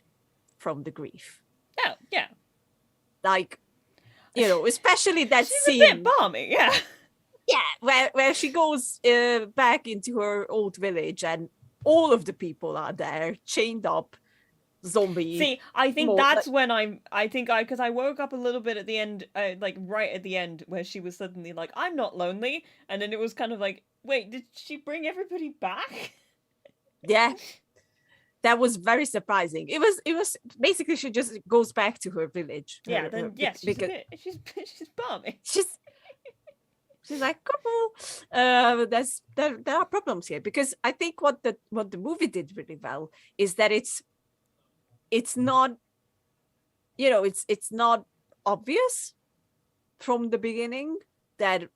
[SPEAKER 2] from the grief.
[SPEAKER 1] Oh, yeah.
[SPEAKER 2] Like, especially that
[SPEAKER 1] She's
[SPEAKER 2] scene.
[SPEAKER 1] a bit balmy, yeah.
[SPEAKER 2] Yeah, where she goes back into her old village and all of the people are there, chained up, zombie.
[SPEAKER 1] See, I think that's when because I woke up a little bit at the end, like right at the end, where she was suddenly like, I'm not lonely. And then it was kind of like, wait, did she bring everybody back?
[SPEAKER 2] Yeah. That was very surprising. It was basically she just goes back to her village.
[SPEAKER 1] Yeah, she's balmy.
[SPEAKER 2] She's like, come on. There are problems here, because I think what the movie did really well is that it's not, it's not obvious from the beginning that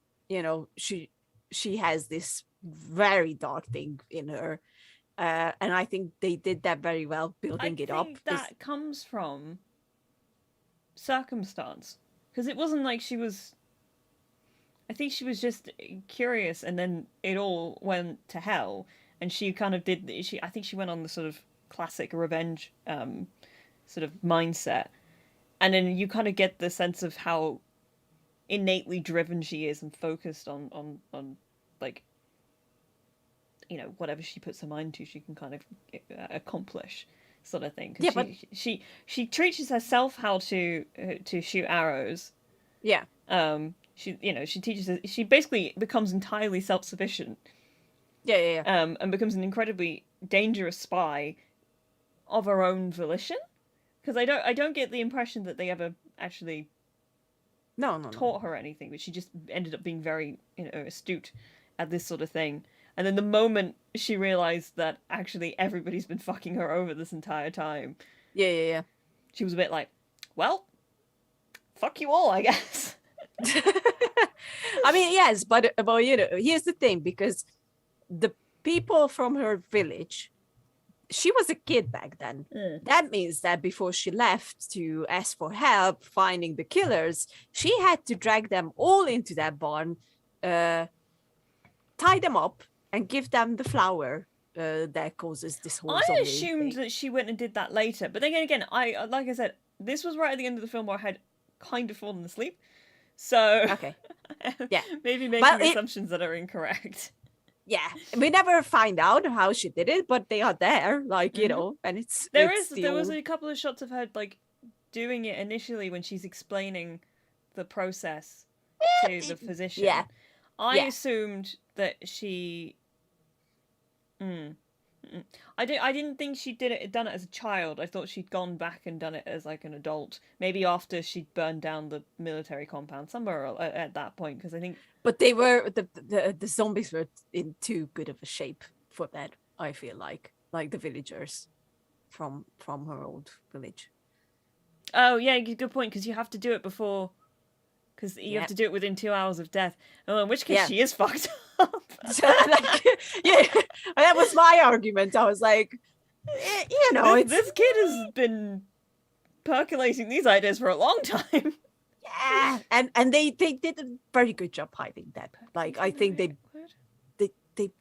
[SPEAKER 2] she has this very dark thing in her. And I think they did that very well, building it up.
[SPEAKER 1] I think that comes from circumstance. Because it wasn't like she was... I think she was just curious, and then it all went to hell. And she kind of did... I think she went on the sort of classic revenge sort of mindset. And then you kind of get the sense of how innately driven she is and focused on like, whatever she puts her mind to, she can kind of accomplish, sort of thing.
[SPEAKER 2] Yeah, but
[SPEAKER 1] she teaches herself how to shoot arrows.
[SPEAKER 2] Yeah.
[SPEAKER 1] She teaches her, she basically becomes entirely self-sufficient.
[SPEAKER 2] Yeah.
[SPEAKER 1] And becomes an incredibly dangerous spy of her own volition. Because I don't get the impression that they ever actually taught her anything, but she just ended up being very astute at this sort of thing. And then the moment she realized that actually everybody's been fucking her over this entire time,
[SPEAKER 2] yeah,
[SPEAKER 1] she was a bit like, well, fuck you all, I guess.
[SPEAKER 2] I mean, yes, but here's the thing, because the people from her village, she was a kid back then. That means that before she left to ask for help finding the killers, she had to drag them all into that barn, tie them up, and give them the flour that causes this whole
[SPEAKER 1] I assumed that she went and did that later, but then again, like I said, this was right at the end of the film where I had kind of fallen asleep, so
[SPEAKER 2] okay, yeah,
[SPEAKER 1] maybe making assumptions that are incorrect.
[SPEAKER 2] Yeah, we never find out how she did it, but they are there, like, and
[SPEAKER 1] there was a couple of shots of her like doing it initially when she's explaining the process to the physician.
[SPEAKER 2] Yeah,
[SPEAKER 1] I assumed that she. I didn't think she'd done it as a child. I thought she'd gone back and done it as like an adult. Maybe after she'd burned down the military compound somewhere at that point, because I think.
[SPEAKER 2] But they were the zombies were in too good of a shape for that. I feel like the villagers from her old village. Oh
[SPEAKER 1] yeah, good point. Because you have to do it before. Because you have to do it within 2 hours of death. Well, in which case she is fucked up.
[SPEAKER 2] That was my argument. I was like,
[SPEAKER 1] this kid has been percolating these ideas for a long time.
[SPEAKER 2] Yeah, and they did a very good job hiding that. Like, I think they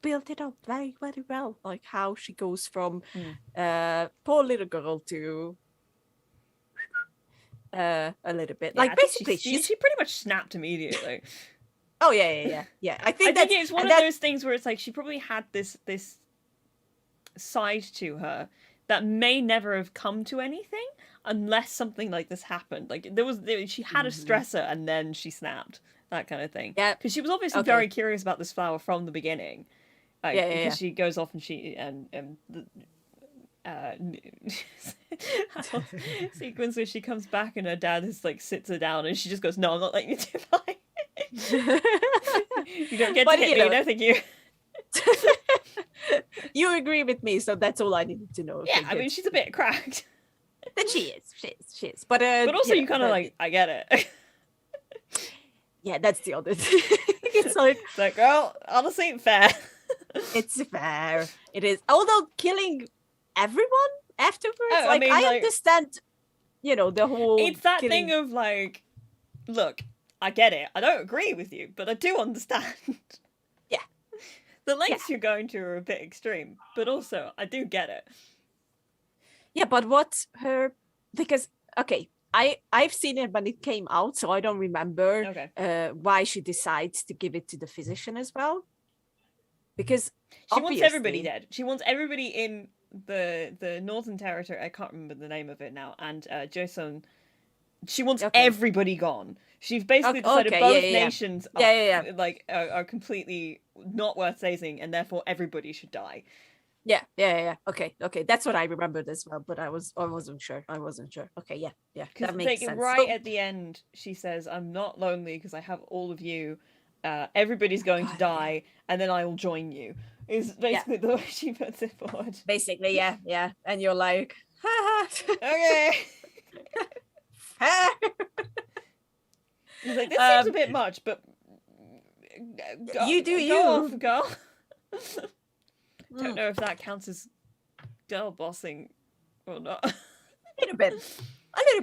[SPEAKER 2] built it up very, very well. Like how she goes from poor little girl to a little bit.
[SPEAKER 1] Yeah,
[SPEAKER 2] like basically
[SPEAKER 1] she pretty much snapped immediately.
[SPEAKER 2] Oh yeah. I think
[SPEAKER 1] it's one of those things where it's like she probably had this side to her that may never have come to anything unless something like this happened. Like she had a stressor and then she snapped, that kind of thing.
[SPEAKER 2] Yeah,
[SPEAKER 1] because she was obviously very curious about this flower from the beginning. Because she goes off and sequence where she comes back and her dad is like sits her down and she just goes, "No, I'm not letting you do mine." You don't get to hit me, no thank you.
[SPEAKER 2] You agree with me, so that's all I needed to know.
[SPEAKER 1] Yeah, I mean, she's a bit cracked.
[SPEAKER 2] Then she is. But
[SPEAKER 1] also you kind of like, I get it.
[SPEAKER 2] Yeah, that's the other thing. It's like,
[SPEAKER 1] girl, honestly, fair.
[SPEAKER 2] It's fair. It is. Although killing everyone afterwards, I understand, the whole.
[SPEAKER 1] It's that thing of like, look, I get it. I don't agree with you, but I do understand.
[SPEAKER 2] Yeah.
[SPEAKER 1] The lengths you're going to are a bit extreme, but also I do get it.
[SPEAKER 2] Yeah, but because I've seen it when it came out, so I don't remember why she decides to give it to the physician as well. Because
[SPEAKER 1] she wants everybody dead. She wants everybody in the Northern Territory. I can't remember the name of it now. And Joseon, she wants everybody gone. She's basically decided both nations are completely not worth saving, and therefore everybody should die.
[SPEAKER 2] Yeah. Okay. That's what I remembered as well, but I wasn't sure. Okay, yeah. That makes sense.
[SPEAKER 1] Right at the end, she says, "I'm not lonely because I have all of you. Everybody's going to die, and then I will join you." Is basically the way she puts it forward.
[SPEAKER 2] Basically, yeah. And you're like,
[SPEAKER 1] okay. He's like, this seems a bit much, but
[SPEAKER 2] You do you.
[SPEAKER 1] Go off, girl. Don't know if that counts as girl bossing or not.
[SPEAKER 2] A little bit.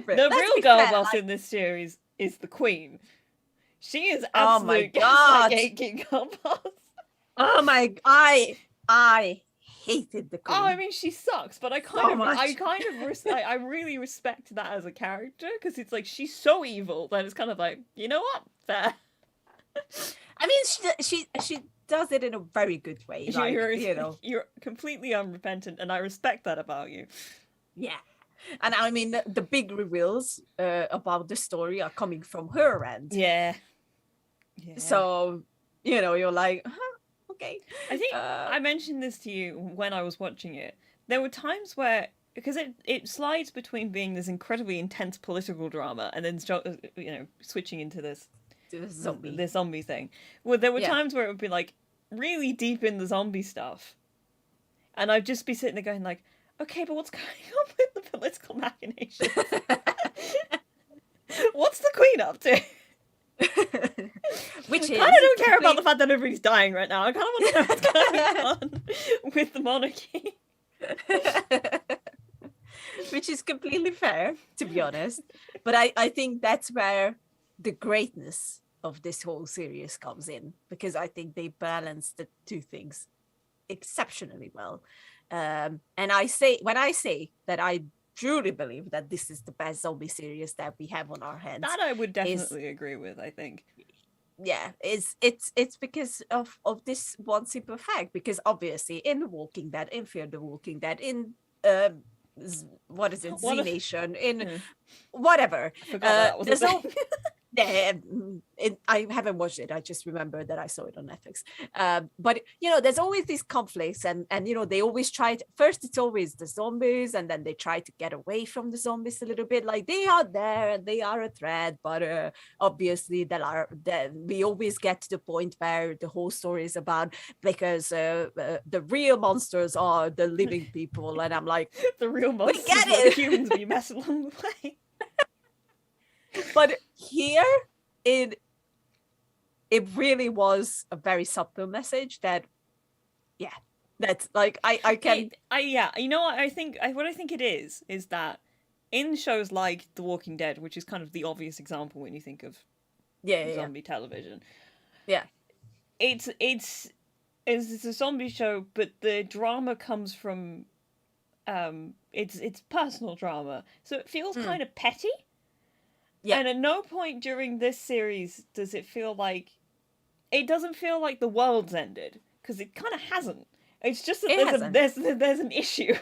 [SPEAKER 1] The real girl boss in this series is the queen. She is absolute gatekeeping girl boss.
[SPEAKER 2] Oh my! I hated the queen.
[SPEAKER 1] Oh, I mean, she sucks, but I really respect that as a character, because it's like she's so evil that it's kind of like, you know what, fair.
[SPEAKER 2] I mean, she does it in a very good way. Like,
[SPEAKER 1] you're completely unrepentant, and I respect that about you.
[SPEAKER 2] Yeah, and I mean, the big reveals about the story are coming from her end.
[SPEAKER 1] Yeah.
[SPEAKER 2] So you're like, okay.
[SPEAKER 1] I think I mentioned this to you when I was watching it. There were times where, because it slides between being this incredibly intense political drama and then switching into this zombie thing. Well, there were times where it would be like really deep in the zombie stuff, and I'd just be sitting there going like, okay, but what's going on with the political machinations? What's the queen up to?
[SPEAKER 2] Which is,
[SPEAKER 1] I kind of don't care about the fact that everybody's dying right now. I kind of want to know what's going on with the monarchy.
[SPEAKER 2] Which is completely fair, to be honest. But I think that's where the greatness of this whole series comes in, because I think they balance the two things exceptionally well. And when I say that I truly believe that this is the best zombie series that we have on our hands.
[SPEAKER 1] That I would definitely agree with, I think.
[SPEAKER 2] Yeah, it's because of this one simple fact, because obviously in The Walking Dead, in Fear the Walking Dead, in what is it, Z Nation, in whatever.
[SPEAKER 1] I forgot that was a thing.
[SPEAKER 2] I haven't watched it. I just remember that I saw it on Netflix. But there's always these conflicts, and they always try to, first it's always the zombies, and then they try to get away from the zombies a little bit. Like, they are there and they are a threat, but obviously we always get to the point where the whole story is about, because the real monsters are the living people, and I'm like,
[SPEAKER 1] the real monsters are the humans we mess along the way.
[SPEAKER 2] But here, it really was a very subtle message that, that's like, I can...
[SPEAKER 1] you know what I think? What I think it is that in shows like The Walking Dead, which is kind of the obvious example when you think of zombie television.
[SPEAKER 2] Yeah.
[SPEAKER 1] It's a zombie show, but the drama comes from it's personal drama. So it feels kind of petty. Yeah. And at no point during this series does it feel like... It doesn't feel like the world's ended, because it kind of hasn't. It's just that there's an issue.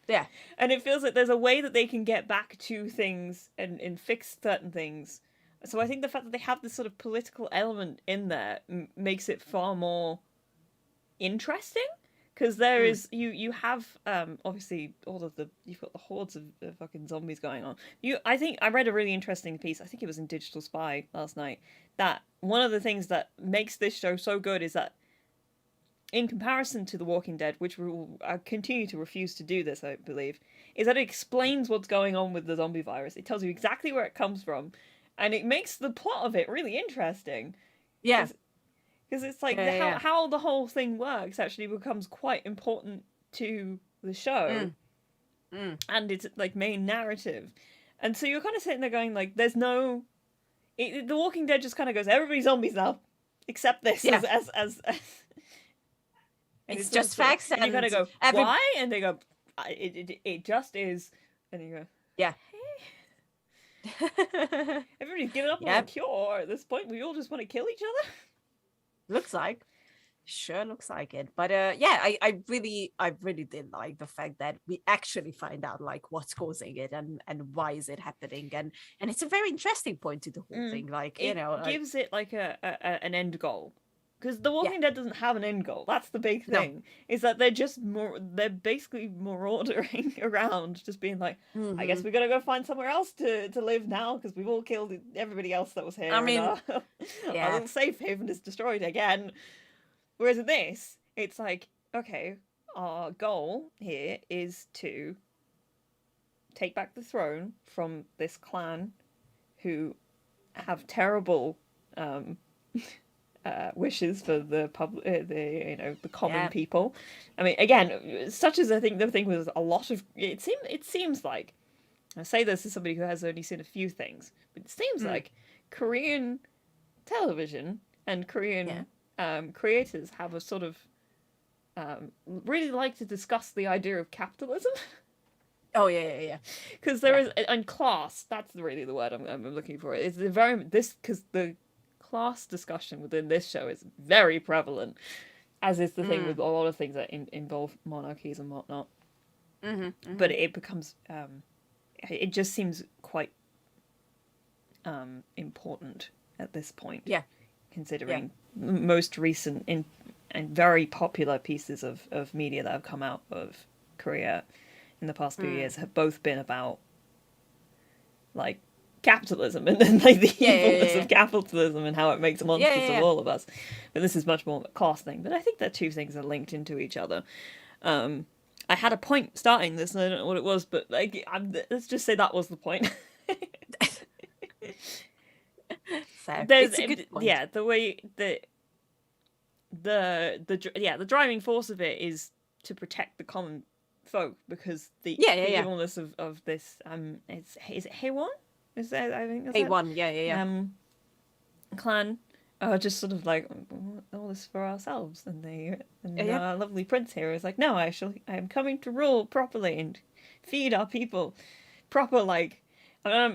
[SPEAKER 2] Yeah.
[SPEAKER 1] And it feels like there's a way that they can get back to things and fix certain things. So I think the fact that they have this sort of political element in there makes it far more interesting. Because there is, you have, obviously, you've got the hordes of fucking zombies going on. I think, I read a really interesting piece, I think it was in Digital Spy last night, that one of the things that makes this show so good is that, in comparison to The Walking Dead, which will continue to refuse to do this, I believe, is that it explains what's going on with the zombie virus. It tells you exactly where it comes from, and it makes the plot of it really interesting.
[SPEAKER 2] Yeah.
[SPEAKER 1] Because it's like how the whole thing works actually becomes quite important to the show and its like main narrative. And so you're kind of sitting there going like, there's no... The Walking Dead just kind of goes, everybody's zombies now, except this. As
[SPEAKER 2] it's just facts.
[SPEAKER 1] And you kind of go, why? And they go, it just is. And you go,
[SPEAKER 2] yeah.
[SPEAKER 1] Everybody's giving up on a cure at this point. We all just want to kill each other.
[SPEAKER 2] Looks like. Sure looks like it. But I really did like the fact that we actually find out like what's causing it and why is it happening, and it's a very interesting point to the whole thing. Like,
[SPEAKER 1] it gives it like an end goal. Because The Walking Dead doesn't have an end goal. That's the big thing. No. Is that they're basically marauding around, just being like, I guess we gotta go find somewhere else to live now, because we've all killed everybody else that was here.
[SPEAKER 2] I mean,
[SPEAKER 1] our little safe haven is destroyed again. Whereas in this, it's like, okay, our goal here is to take back the throne from this clan who have terrible wishes for the the common people. I mean, again, such as I think the thing was a lot of it seems like, I say this as somebody who has only seen a few things, but it seems like Korean television and Korean creators have a sort of really like to discuss the idea of capitalism.
[SPEAKER 2] Oh yeah.
[SPEAKER 1] Because there is, and class. That's really the word I'm looking for. It's because the class discussion within this show is very prevalent, as is the thing with a lot of things that involve monarchies and whatnot. But it becomes, it just seems quite important at this point.
[SPEAKER 2] Yeah,
[SPEAKER 1] considering most recent and very popular pieces of media that have come out of Korea in the past few years have both been about like capitalism and then like the evilness of capitalism and how it makes monsters of all of us. But this is much more of a class thing. But I think the two things are linked into each other. I had a point starting this, and I don't know what it was, but like, let's just say that was the point.
[SPEAKER 2] It's a good point.
[SPEAKER 1] Yeah, the way the driving force of it is to protect the common folk, because the evilness of this is it Haewon? Is that, I think that's
[SPEAKER 2] Haewon,
[SPEAKER 1] clan are just sort of like, all this for ourselves, and our lovely prince here is like, no, I am coming to rule properly and feed our people proper, like, I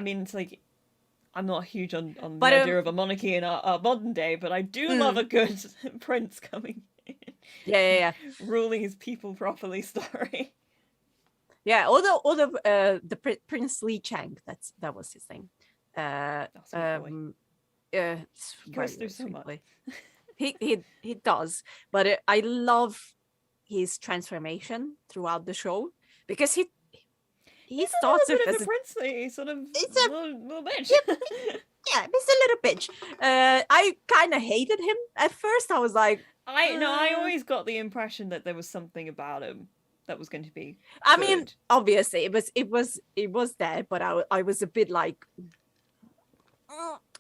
[SPEAKER 1] mean, it's like, I'm not huge on the idea of a monarchy in our modern day, but I do love a good prince coming in. Ruling his people properly story.
[SPEAKER 2] Yeah, although the Prince Lee Chang, that was his name.
[SPEAKER 1] Goes through so much.
[SPEAKER 2] He does, but I love his transformation throughout the show, because he starts
[SPEAKER 1] a bit
[SPEAKER 2] as
[SPEAKER 1] of a princely sort of little bitch.
[SPEAKER 2] Yeah, he's a little bitch. I kind of hated him at first. I was like,
[SPEAKER 1] I always got the impression that there was something about him that was going to be
[SPEAKER 2] I mean, obviously it was there, but I was a bit like,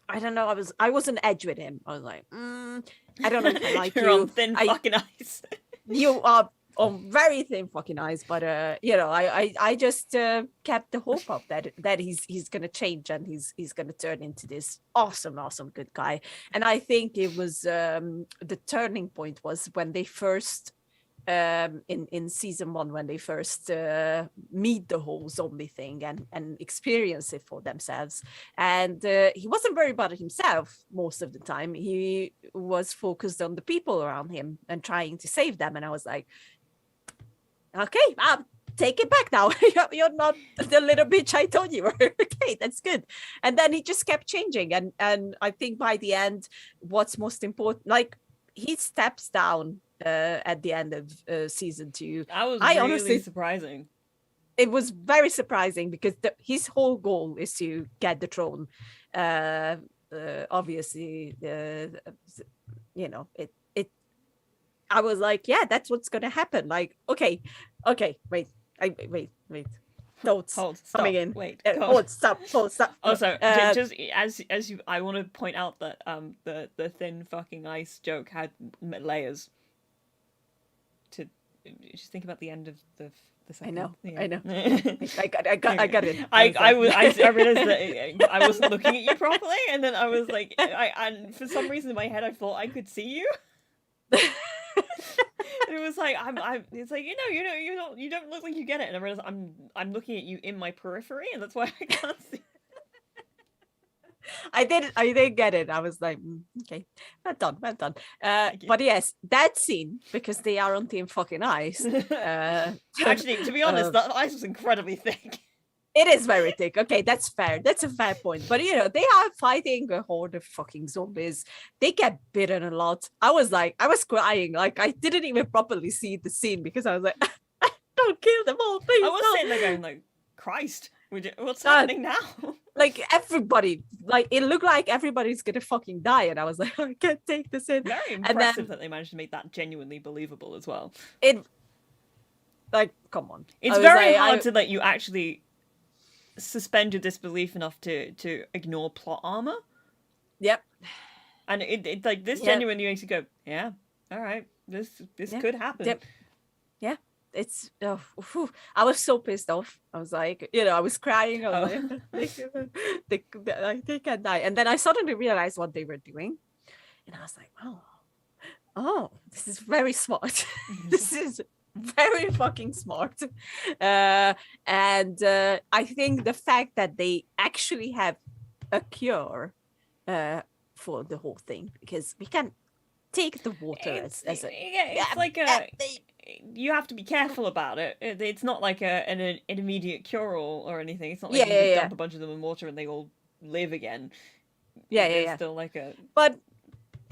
[SPEAKER 2] I don't know, I was on edge with him. I was like, I don't know if I like
[SPEAKER 1] You're on thin fucking ice.
[SPEAKER 2] You are on very thin fucking ice, but I just kept the hope up that he's gonna change, and he's gonna turn into this awesome good guy. And I think it was the turning point was when they first in season 1, when they first meet the whole zombie thing and experience it for themselves. And he wasn't worried about it himself most of the time. He was focused on the people around him and trying to save them. And I was like, okay, I'll take it back now. You're not the little bitch I told you were. Okay, that's good. And then he just kept changing. And I think by the end, what's most important, like, he steps down at the end of season 2.
[SPEAKER 1] That was really honestly surprising.
[SPEAKER 2] It was very surprising, because his whole goal is to get the throne. Obviously, it. I was like, yeah, that's what's gonna happen. Like, okay, wait. Thoughts coming in.
[SPEAKER 1] Wait,
[SPEAKER 2] stop.
[SPEAKER 1] Also, just as you, I want to point out that the thin fucking ice joke had layers. To just think about the end of the second.
[SPEAKER 2] I know. I got it.
[SPEAKER 1] I realized that I wasn't looking at you properly, and then I was like, and for some reason in my head I thought I could see you. And it was like it's like you don't look like you get it, and I realized I'm looking at you in my periphery, and that's why I can't see.
[SPEAKER 2] I did get it. I was like, okay, well done. But yes, that scene, because they are on thin fucking ice.
[SPEAKER 1] Actually, to be honest, that ice was incredibly thick.
[SPEAKER 2] It is very thick. Okay, that's fair. That's a fair point. But they are fighting a horde of fucking zombies. They get bitten a lot. I was crying. Like, I didn't even properly see the scene, because I was like, don't kill them all, please.
[SPEAKER 1] I was sitting there going like, Christ, what's happening now?
[SPEAKER 2] Like, everybody, like, it looked like everybody's gonna fucking die, and I was like, I can't take this in.
[SPEAKER 1] Very impressive that they managed to make that genuinely believable as well.
[SPEAKER 2] Like, come on.
[SPEAKER 1] It's very hard to let you actually suspend your disbelief enough to ignore plot armor.
[SPEAKER 2] Yep.
[SPEAKER 1] And it like this genuinely makes you go, yeah, all right, this could happen.
[SPEAKER 2] Yeah. It's I was so pissed off. I was like, I was crying. I was like, they can die. And then I suddenly realized what they were doing, and I was like, oh, this is very smart. This is very fucking smart. And I think the fact that they actually have a cure for the whole thing, because we can take the water
[SPEAKER 1] it's like a. You have to be careful about it. It's not like an immediate cure-all or anything. It's not like you just dump a bunch of them in water and they all live again. There's still like a...
[SPEAKER 2] But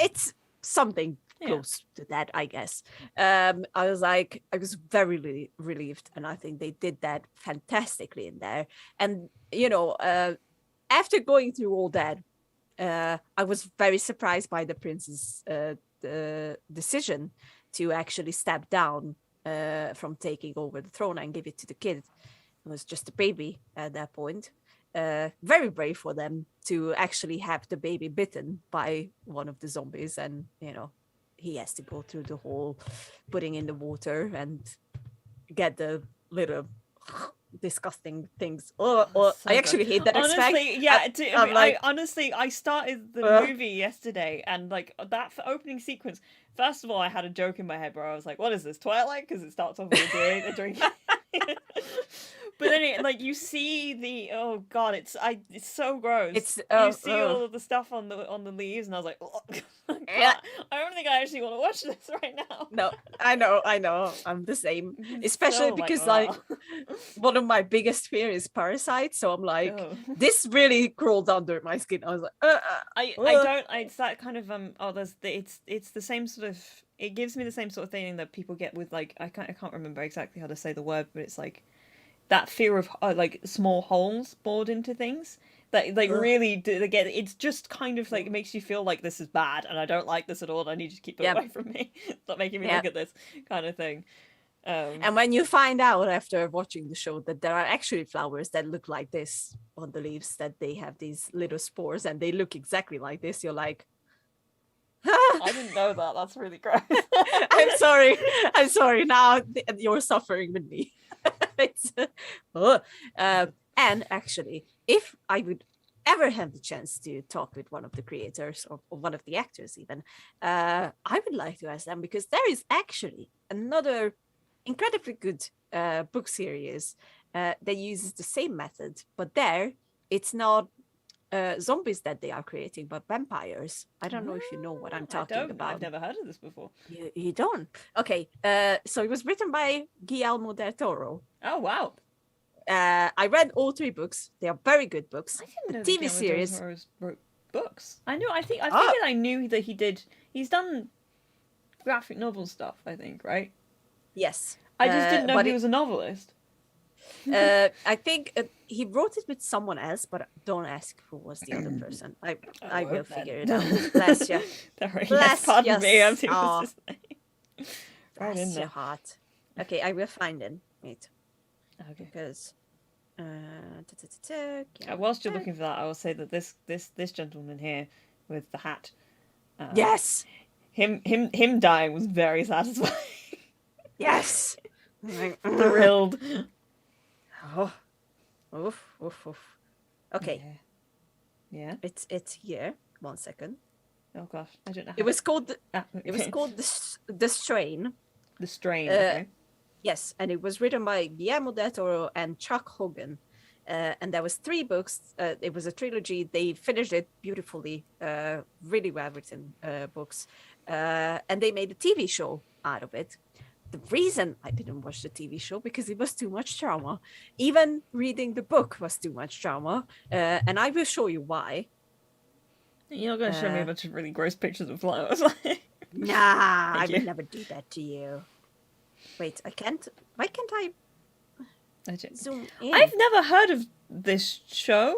[SPEAKER 2] it's something close to that, I guess. I was very relieved, and I think they did that fantastically in there. And, after going through all that, I was very surprised by the prince's decision to actually step down from taking over the throne and give it to the kid. It was just a baby at that point. Very brave for them to actually have the baby bitten by one of the zombies, and he has to go through the whole putting in the water and get the little disgusting things. I actually hate that
[SPEAKER 1] honestly,
[SPEAKER 2] aspect.
[SPEAKER 1] I started the movie yesterday, and like that opening sequence, first of all, I had a joke in my head where I was like, what is this, Twilight? Because it starts off with a drink. But then you see the it's so gross. You see all of the stuff on the leaves, and I was like, oh, I don't think I actually want to watch this right now.
[SPEAKER 2] No, I know, I'm the same. Especially because one of my biggest fears is parasites, so I'm like, this really crawled under my skin. I was like,
[SPEAKER 1] it's that kind of it's the same sort of, it gives me the same sort of feeling that people get with like, I can't remember exactly how to say the word, but it's like that fear of like small holes bored into things that like really do get. It's just kind of like, it makes you feel like this is bad and I don't like this at all and I need you to keep it away from me. Stop making me look at this kind of thing.
[SPEAKER 2] And when you find out after watching the show that there are actually flowers that look like this on the leaves, that they have these little spores and they look exactly like this, you're like,
[SPEAKER 1] I didn't know that. That's really gross.
[SPEAKER 2] I'm sorry. Now you're suffering with me. And actually, if I would ever have the chance to talk with one of the creators or one of the actors even, I would like to ask them, because there is actually another incredibly good book series that uses the same method, but there it's not zombies that they are creating, but vampires. I don't know if you know what I'm talking about.
[SPEAKER 1] I've never heard of this before.
[SPEAKER 2] You don't? Okay. So it was written by Guillermo del Toro.
[SPEAKER 1] Oh, wow.
[SPEAKER 2] I read all 3 books. They are very good books.
[SPEAKER 1] I didn't know
[SPEAKER 2] the TV series
[SPEAKER 1] del Toro wrote books. I figured I knew that he's done graphic novel stuff, I think, right?
[SPEAKER 2] Yes.
[SPEAKER 1] I just didn't know he was a novelist.
[SPEAKER 2] I think he wrote it with someone else, but don't ask who was the other person. I will figure it out. Bless you.
[SPEAKER 1] Pardon me. I'm too
[SPEAKER 2] Bless your heart. Okay, I will find it. Wait.
[SPEAKER 1] Okay.
[SPEAKER 2] Because
[SPEAKER 1] whilst you're looking for that, I will say that this gentleman here with the hat.
[SPEAKER 2] Yes.
[SPEAKER 1] Him dying was very satisfying.
[SPEAKER 2] Yes.
[SPEAKER 1] Thrilled.
[SPEAKER 2] Oof. Okay.
[SPEAKER 1] Yeah.
[SPEAKER 2] It's here. 1 second.
[SPEAKER 1] Oh gosh, I don't know.
[SPEAKER 2] It was called. It was called the Strain.
[SPEAKER 1] The Strain. Okay.
[SPEAKER 2] Yes, and it was written by Guillermo del Toro and Chuck Hogan, and there was 3 books. It was a trilogy. They finished it beautifully, really well written books, and they made a TV show out of it. The reason I didn't watch the TV show, because it was too much drama. Even reading the book was too much drama, and I will show you why.
[SPEAKER 1] You're not going to show me a bunch of really gross pictures of flowers.
[SPEAKER 2] Nah, I would never do that to you. Wait, I can't. Why can't I zoom in?
[SPEAKER 1] I've never heard of this show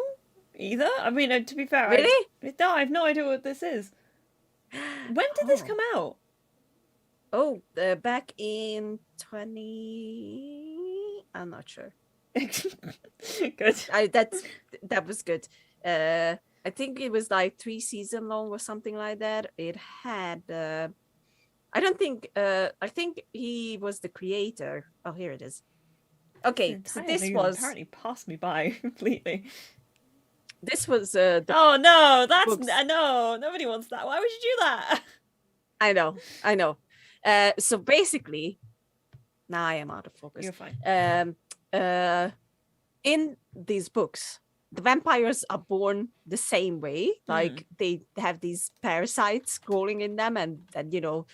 [SPEAKER 1] either. I mean, to be fair,
[SPEAKER 2] really?
[SPEAKER 1] I have no idea what this is. When did this come out?
[SPEAKER 2] Oh, back in 20. I'm not sure.
[SPEAKER 1] Good.
[SPEAKER 2] That was good. I think it was like 3 seasons long or something like that. It had I don't think I think he was the creator. Oh, here it is. Okay, so this was
[SPEAKER 1] apparently passed me by completely.
[SPEAKER 2] This was
[SPEAKER 1] oh no, that's no, nobody wants that. Why would you do that?
[SPEAKER 2] I know. So basically, now I am out of focus.
[SPEAKER 1] You're fine.
[SPEAKER 2] In these books, the vampires are born the same way. Like they have these parasites crawling in them, and you know,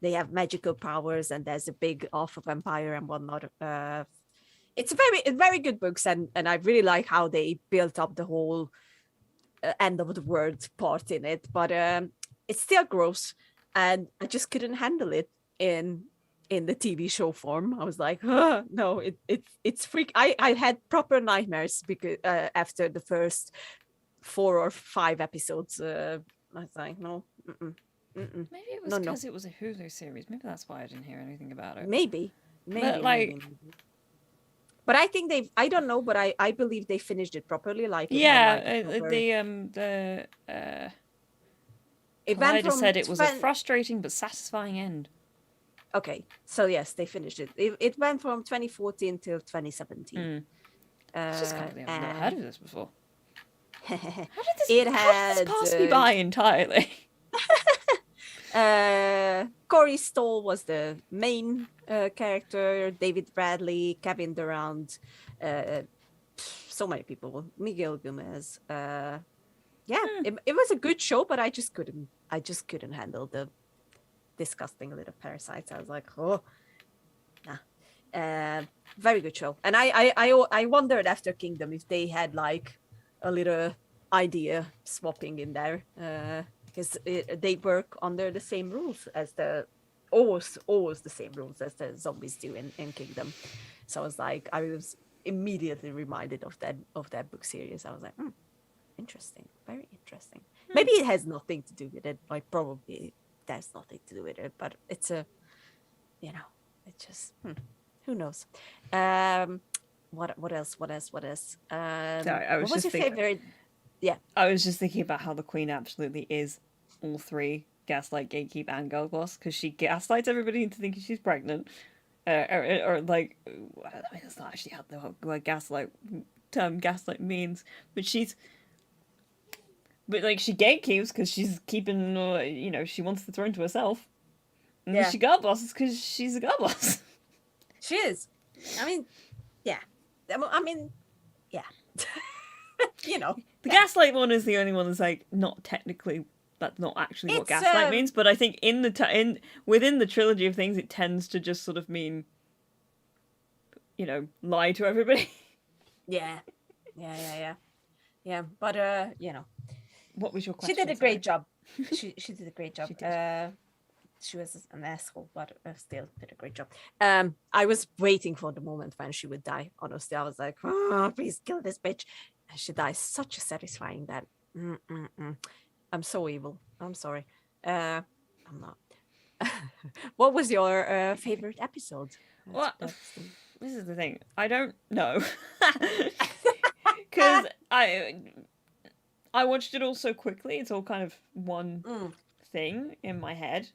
[SPEAKER 2] they have magical powers, and there's a big alpha vampire and whatnot. It's very good books, and I really like how they built up the whole end of the world part in it. But it's still gross, and I just couldn't handle it in the TV show form. I was like, oh, no, it's freak. I had proper nightmares because after the first 4 or 5 episodes, I was like, no.
[SPEAKER 1] Maybe it was because it was a Hulu series. Maybe that's why I didn't hear anything about it.
[SPEAKER 2] Maybe.
[SPEAKER 1] But like.
[SPEAKER 2] Maybe. But I think I don't know, but I believe they finished it properly. Like
[SPEAKER 1] Collider said it was a frustrating but satisfying end.
[SPEAKER 2] Okay, so yes, they finished it. It went from 2014 till 2017.
[SPEAKER 1] Just I've not heard of this before. How did
[SPEAKER 2] this
[SPEAKER 1] pass me by entirely?
[SPEAKER 2] Corey Stoll was the main character. David Bradley, Kevin Durant, so many people. Miguel Gomez. It was a good show, but I just couldn't handle the disgusting little parasites. I was like, oh, nah. Very good show. And I wondered after Kingdom if they had like a little idea swapping in there, because they work under the same rules as always the same rules as the zombies do in Kingdom. So I was like, I was immediately reminded of that book series. I was like, interesting, very interesting. Maybe it has nothing to do with it. Like probably there's nothing to do with it, but it's a, it's just who knows. What else?
[SPEAKER 1] Sorry,
[SPEAKER 2] what was your favorite? Yeah,
[SPEAKER 1] I was just thinking about how the Queen absolutely is all three: gaslight, gatekeep, and girl boss, because she gaslights everybody into thinking she's pregnant, or like, I mean, that's not actually how the word gaslight means, but she's. But like she gatekeeps because she's keeping, she wants the throne to herself. And she girl bosses because she's a girl boss.
[SPEAKER 2] She is. I mean, yeah.
[SPEAKER 1] The gaslight one is the only one that's like not technically. That's not actually what gaslight means, but I think within the trilogy of things, it tends to just sort of mean, lie to everybody.
[SPEAKER 2] Yeah. But
[SPEAKER 1] what was your question?
[SPEAKER 2] She did a great job. She did a great job. She was an asshole, but still did a great job. I was waiting for the moment when she would die. Honestly, I was like, oh, please kill this bitch. And she dies. Such a satisfying death. I'm so evil. I'm sorry. I'm not. What was your favorite episode?
[SPEAKER 1] What? This is the thing. I don't know. Because I watched it all so quickly. It's all kind of one thing in my head.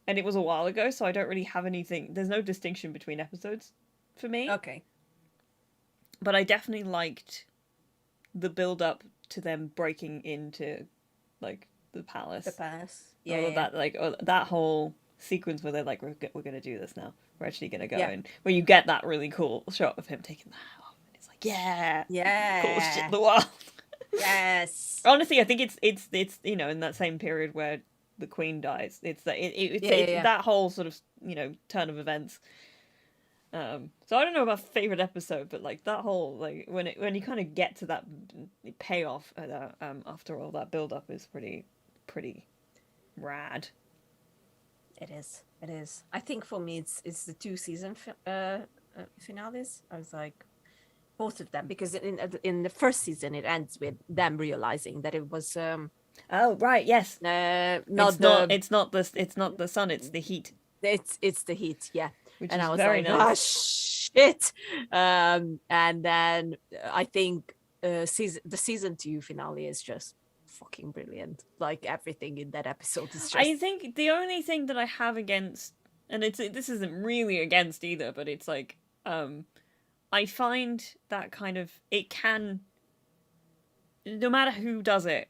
[SPEAKER 1] And it was a while ago, so I don't really have anything. There's no distinction between episodes for me.
[SPEAKER 2] Okay.
[SPEAKER 1] But I definitely liked the build-up to them breaking into, like, the palace.
[SPEAKER 2] The palace.
[SPEAKER 1] Yeah. That, like, that whole sequence where they're like, we're going to do this now. We're actually going to go in. Where you get that really cool shot of him taking the hat off. And it's like, yeah. Coolest shit in the world.
[SPEAKER 2] Yes.
[SPEAKER 1] Honestly, I think it's in that same period where the Queen dies. It's that whole sort of turn of events. So I don't know about favorite episode, but like that whole like when you kind of get to that payoff after all that build up is pretty rad.
[SPEAKER 2] It is. I think for me it's the 2 season finales. I was like. Both of them, because in the first season it ends with them realizing that it was
[SPEAKER 1] oh right, yes,
[SPEAKER 2] it's
[SPEAKER 1] not the sun, it's the heat.
[SPEAKER 2] It's the heat, yeah.
[SPEAKER 1] Which
[SPEAKER 2] and
[SPEAKER 1] is
[SPEAKER 2] I was
[SPEAKER 1] very
[SPEAKER 2] like,
[SPEAKER 1] nice.
[SPEAKER 2] Oh shit. And then I think the season 2 finale is just fucking brilliant. Like everything in that episode is just.
[SPEAKER 1] I think the only thing that I have against, and this isn't really against either, but it's like I find that kind of, it can, no matter who does it,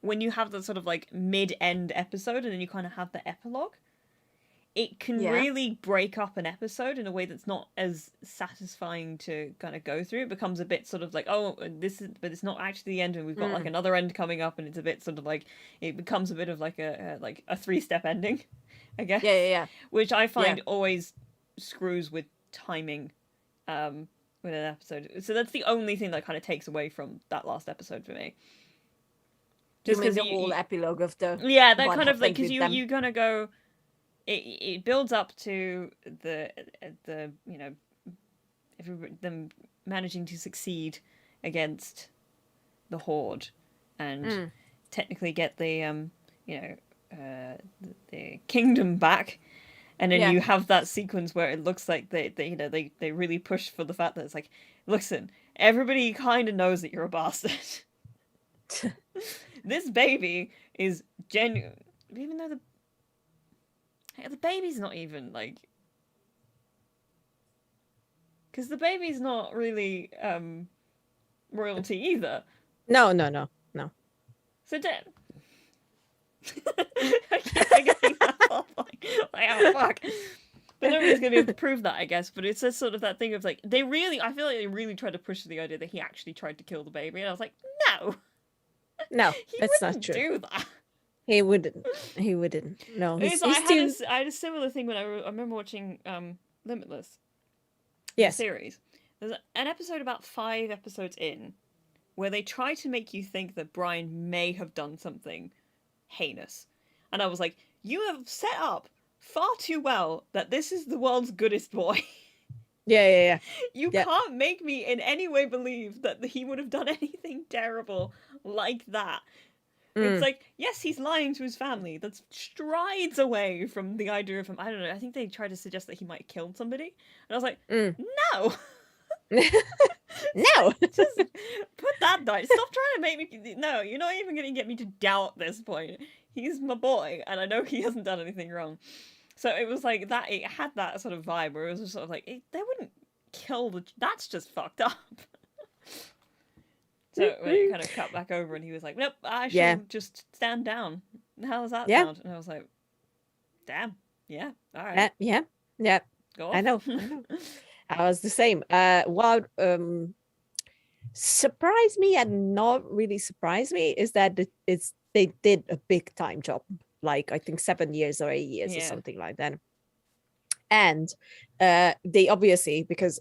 [SPEAKER 1] when you have the sort of like mid-end episode and then you kind of have the epilogue, it can really break up an episode in a way that's not as satisfying to kind of go through. It becomes a bit sort of like, oh, this is, but it's not actually the end, and we've got like another end coming up, and it's a bit sort of like, it becomes a bit of like a 3-step ending, I guess.
[SPEAKER 2] Yeah.
[SPEAKER 1] Which I find always screws with timing with an episode. So that's the only thing that kind of takes away from that last episode for me.
[SPEAKER 2] Just because the whole epilogue of the
[SPEAKER 1] that kind of like, because you kind of go, it builds up to the them managing to succeed against the Horde and technically get the the kingdom back, and then you have that sequence where it looks like they really push for the fact that it's like, listen, everybody kind of knows that you're a bastard. This baby is genuine, even though the baby's not even like, because the baby's not really royalty either.
[SPEAKER 2] No.
[SPEAKER 1] So I keep getting that off, like, oh fuck. But nobody's gonna be able to prove that, I guess. But it's just sort of that thing of like, I feel like they really tried to push the idea that he actually tried to kill the baby, and I was like, no,
[SPEAKER 2] that's not true.
[SPEAKER 1] Do that.
[SPEAKER 2] He wouldn't. No,
[SPEAKER 1] I had a similar thing when I remember watching Limitless. The series. There's an episode about 5 episodes in where they try to make you think that Brian may have done something heinous. And I was like, you have set up far too well that this is the world's goodest boy.
[SPEAKER 2] Yeah.
[SPEAKER 1] You can't make me in any way believe that he would have done anything terrible like that. It's like, yes, he's lying to his family. That's strides away from the idea of him. I don't know. I think they tried to suggest that he might have killed somebody. And I was like, no.
[SPEAKER 2] No.
[SPEAKER 1] Just put that down. Stop trying to make me... No, you're not even going to get me to doubt this point. He's my boy, and I know he hasn't done anything wrong. So it was like that. It had that sort of vibe where it was just sort of like, they wouldn't kill the... That's just fucked up. So when it kind of cut back over and he was like, nope, I should just stand down. How does that sound? And I was like, damn. Yeah. All right.
[SPEAKER 2] Yeah.
[SPEAKER 1] Go off.
[SPEAKER 2] I know. I was the same. What surprised me and not really surprised me is that they did a big time job. Like, I think 7 years or 8 years or something like that. And they obviously, because...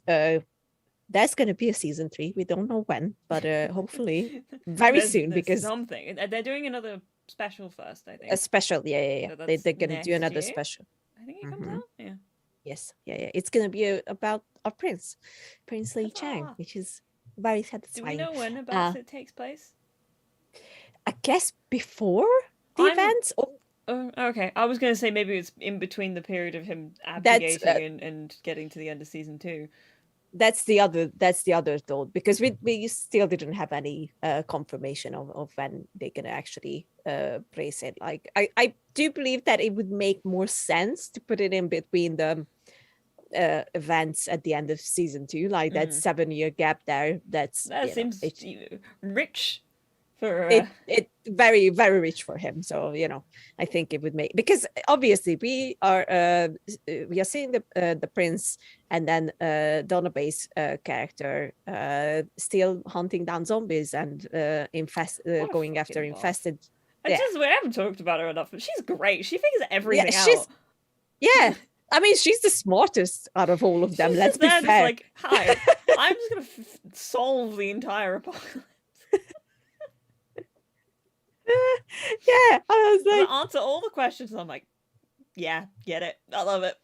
[SPEAKER 2] there's going to be a season 3. We don't know when, but hopefully very soon, because
[SPEAKER 1] something. They're doing another special first, I think.
[SPEAKER 2] A special, yeah. So they're going to do another special.
[SPEAKER 1] I think it comes out. Yeah.
[SPEAKER 2] Yes, yeah. It's going to be about our Prince Li Chang, which is very satisfying.
[SPEAKER 1] Do we know when about it takes place?
[SPEAKER 2] I guess before the events.
[SPEAKER 1] Okay. I was going to say maybe it's in between the period of him abdicating and getting to the end of season 2.
[SPEAKER 2] That's the other thought, because we still didn't have any confirmation of when they're gonna actually place it. Like, I do believe that it would make more sense to put it in between the events at the end of season 2, like that 7-year gap there. That
[SPEAKER 1] seems rich for
[SPEAKER 2] it very, very rich for him. So I think it would make, because obviously we are seeing the prince and then Donna Bay's character still hunting down zombies and going after infested.
[SPEAKER 1] We haven't talked about her enough, but she's great. She figures everything out.
[SPEAKER 2] I mean, she's the smartest out of all of them. Let's be fair.
[SPEAKER 1] Just like, hi, I'm just gonna solve the entire apocalypse.
[SPEAKER 2] I was like,
[SPEAKER 1] answer all the questions, and I'm like, yeah, get it. I love it.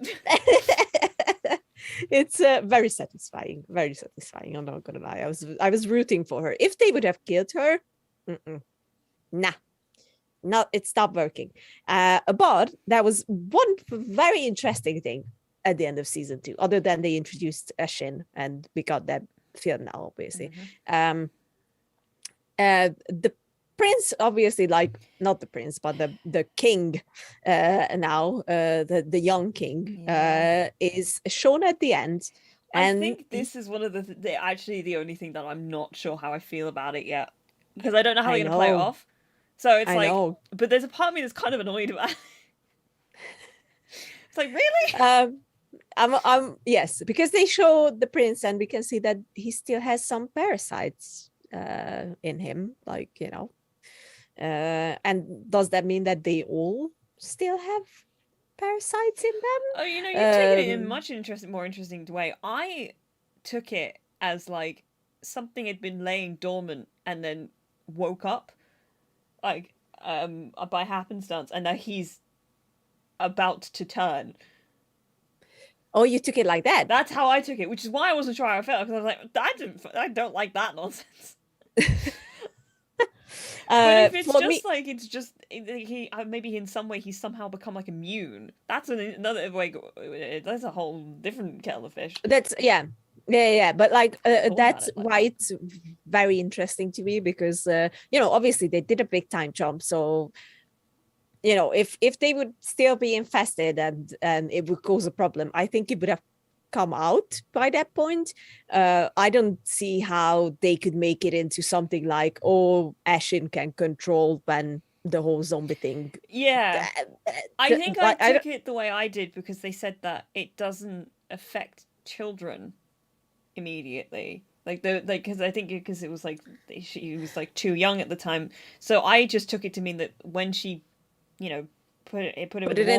[SPEAKER 2] It's very satisfying. Very satisfying. I'm not gonna lie. I was rooting for her. If they would have killed her, no, it stopped working. But that was one very interesting thing at the end of season 2. Other than they introduced Shin, and we got that film now, obviously. The prince, obviously, like not the prince, but the king now, the young king, is shown at the end.
[SPEAKER 1] And I think this is one of actually the only thing that I'm not sure how I feel about it yet, because I don't know how they're going to play it off. So it's but there's a part of me that's kind of annoyed about it. It's like, really?
[SPEAKER 2] Yes, because they show the prince and we can see that he still has some parasites in him, like, and does that mean that they all still have parasites in them?
[SPEAKER 1] Oh, you take it in a much more interesting way. I took it as like something had been laying dormant and then woke up, like by happenstance, and now he's about to turn.
[SPEAKER 2] Oh, you took it like that?
[SPEAKER 1] That's how I took it, which is why I wasn't sure how I felt, because I was like, I don't like that nonsense. But if it's just like maybe in some way he's somehow become like immune, that's another way. That's a whole different kettle of fish.
[SPEAKER 2] That's but like that's why it's very interesting to me, because obviously they did a big time jump, so if they would still be infested and it would cause a problem, I think it would have come out by that point. I don't see how they could make it into something like, Ashen can control when the whole zombie thing.
[SPEAKER 1] Yeah, I think I took it the way I did, because they said that it doesn't affect children immediately. Because I think because it was like she was like too young at the time, so I just took it to mean that when she, put it in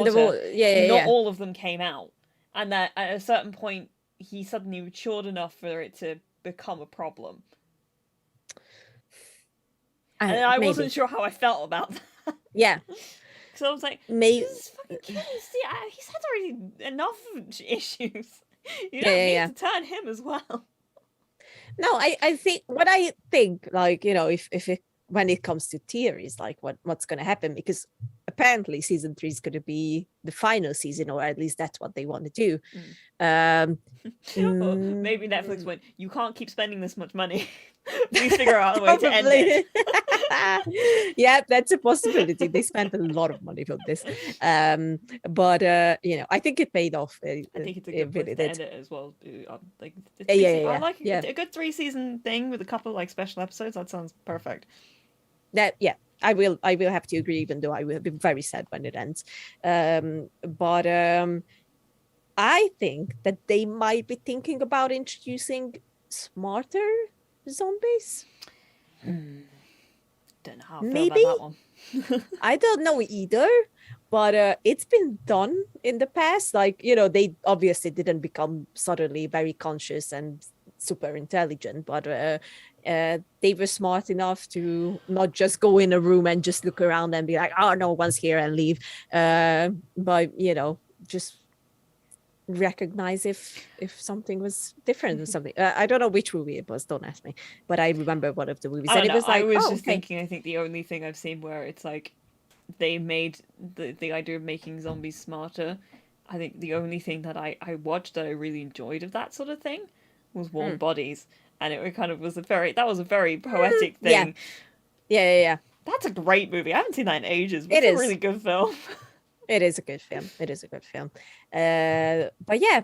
[SPEAKER 1] the water, not all of them came out. And that at a certain point, he suddenly matured enough for it to become a problem. And I wasn't sure how I felt about that.
[SPEAKER 2] Yeah.
[SPEAKER 1] So I was like, this fucking kid, he's had already enough issues. You don't need to turn him as well.
[SPEAKER 2] No, I think like, if it, when it comes to theories, like what's going to happen, because apparently season 3 is going to be the final season, or at least that's what they want to do.
[SPEAKER 1] Or maybe Netflix went, you can't keep spending this much money. Please figure out a way to end it.
[SPEAKER 2] Yeah, that's a possibility. They spent a lot of money for this, but I think it paid off.
[SPEAKER 1] I think it's a good place to end it as well.
[SPEAKER 2] I
[SPEAKER 1] like a good 3-season thing with a couple like special episodes. That sounds perfect.
[SPEAKER 2] I will have to agree, even though I will be very sad when it ends. But I think that they might be thinking about introducing smarter zombies.
[SPEAKER 1] Don't know how I feel about that one.
[SPEAKER 2] I don't know either, but it's been done in the past. Like, they obviously didn't become suddenly very conscious and super intelligent, but they were smart enough to not just go in a room and just look around and be like, oh, no one's here, and leave, but just recognize if something was different or something. I don't know which movie it was, don't ask me, but I remember one of the movies, and it was like,
[SPEAKER 1] I was just thinking, I think the only thing I've seen where it's like they made the idea of making zombies smarter, I think the only thing that I watched that I really enjoyed of that sort of thing was Warm Bodies, and it kind of was a very poetic thing.
[SPEAKER 2] Yeah.
[SPEAKER 1] That's a great movie. I haven't seen that in ages, but it's a really good film.
[SPEAKER 2] It is a good film. But yeah,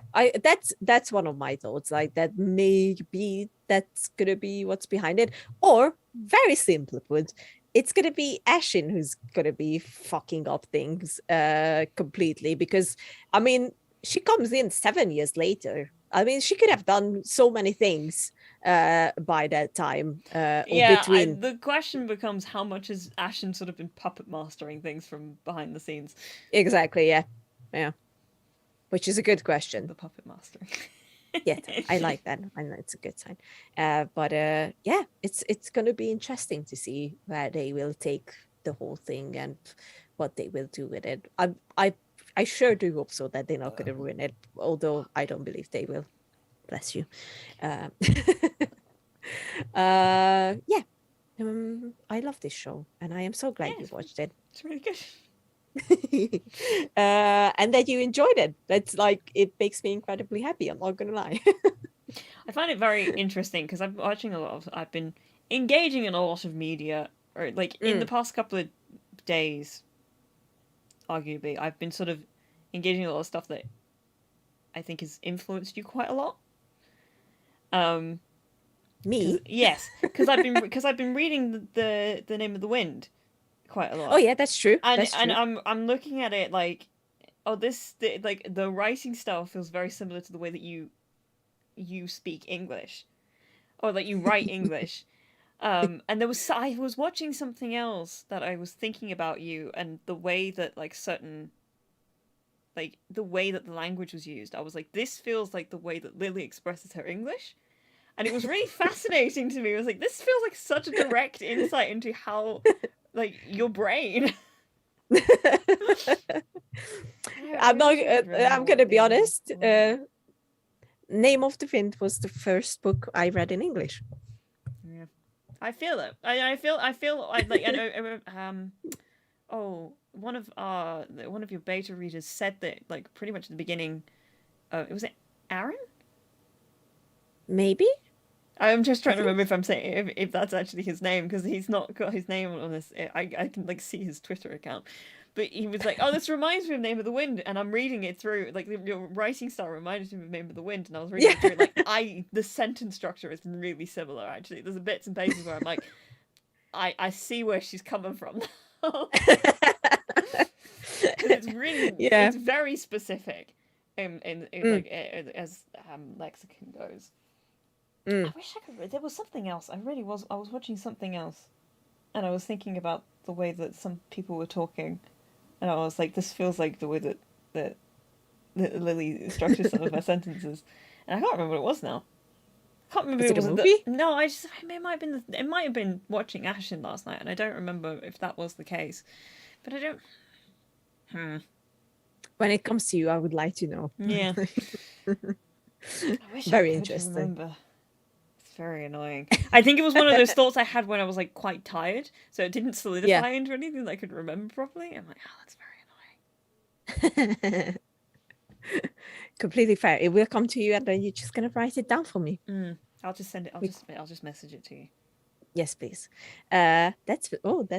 [SPEAKER 2] that's one of my thoughts, like that maybe that's gonna be what's behind it, or very simply put, it's gonna be Ashen who's gonna be fucking up things completely, because I mean, she comes in 7 years later. I mean, she could have done so many things by that time.
[SPEAKER 1] The question becomes, how much has Ashen sort of been puppet mastering things from behind the scenes?
[SPEAKER 2] Exactly, yeah. Which is a good question.
[SPEAKER 1] The puppet mastering.
[SPEAKER 2] Yeah, I like that. I know it's a good sign. But it's going to be interesting to see where they will take the whole thing and what they will do with it. I sure do hope so that they're not going to ruin it, although I don't believe they will. Bless you. I love this show, and I am so glad you watched it.
[SPEAKER 1] It's really good.
[SPEAKER 2] And that you enjoyed it. That's like, it makes me incredibly happy, I'm not gonna lie.
[SPEAKER 1] I find it very interesting because I've been watching I've been engaging in a lot of media or like in the past couple of days, arguably, I've been sort of engaging in a lot of stuff that I think has influenced you quite a lot.
[SPEAKER 2] Me?
[SPEAKER 1] Yes, because I've been reading the Name of the Wind quite a lot.
[SPEAKER 2] Oh yeah, that's true.
[SPEAKER 1] And
[SPEAKER 2] that's true.
[SPEAKER 1] I'm looking at it like, oh, the writing style feels very similar to the way that you speak English, or that you write English. And I was watching something else that I was thinking about you and the way that like certain, like the way that the language was used. I was like, this feels like the way that Lily expresses her English. And it was really fascinating to me. I was like, this feels like such a direct insight into how, like, your brain.
[SPEAKER 2] I'm gonna be honest. Name of the Wind was the first book I read in English.
[SPEAKER 1] Yeah, I feel it. I feel like one of your beta readers said that like pretty much at the beginning. Was it Aaron?
[SPEAKER 2] Maybe.
[SPEAKER 1] I'm just trying to remember if I'm saying if that's actually his name, because he's not got his name on this. I can like see his Twitter account, but he was like, "Oh, this reminds me of Name of the Wind," and I'm reading it through. Like your writing style reminded me of Name of the Wind, and I was reading it through. Like the sentence structure is really similar. Actually, there's bits and pieces where I'm like, I see where she's coming from. Because it's really it's very specific, like as lexicon goes. I wish I could. There was something else. I was watching something else, and I was thinking about the way that some people were talking, and I was like, "This feels like the way that Lily structures some of her sentences." And I can't remember what it was now. I can't remember.
[SPEAKER 2] Was it a movie?
[SPEAKER 1] No, it might have been watching Ashen last night, and I don't remember if that was the case. But I don't.
[SPEAKER 2] When it comes to you, I would like to know.
[SPEAKER 1] Yeah. I wish
[SPEAKER 2] Very
[SPEAKER 1] I could
[SPEAKER 2] interesting.
[SPEAKER 1] Remember. Very annoying. I think it was one of those thoughts I had when I was like quite tired, so it didn't solidify into anything that I could remember properly. I'm like, oh, that's very annoying.
[SPEAKER 2] Completely fair. It will come to you, and then you're just gonna write it down for me.
[SPEAKER 1] I'll just send it. I'll just message it to you.
[SPEAKER 2] Yes, please. That's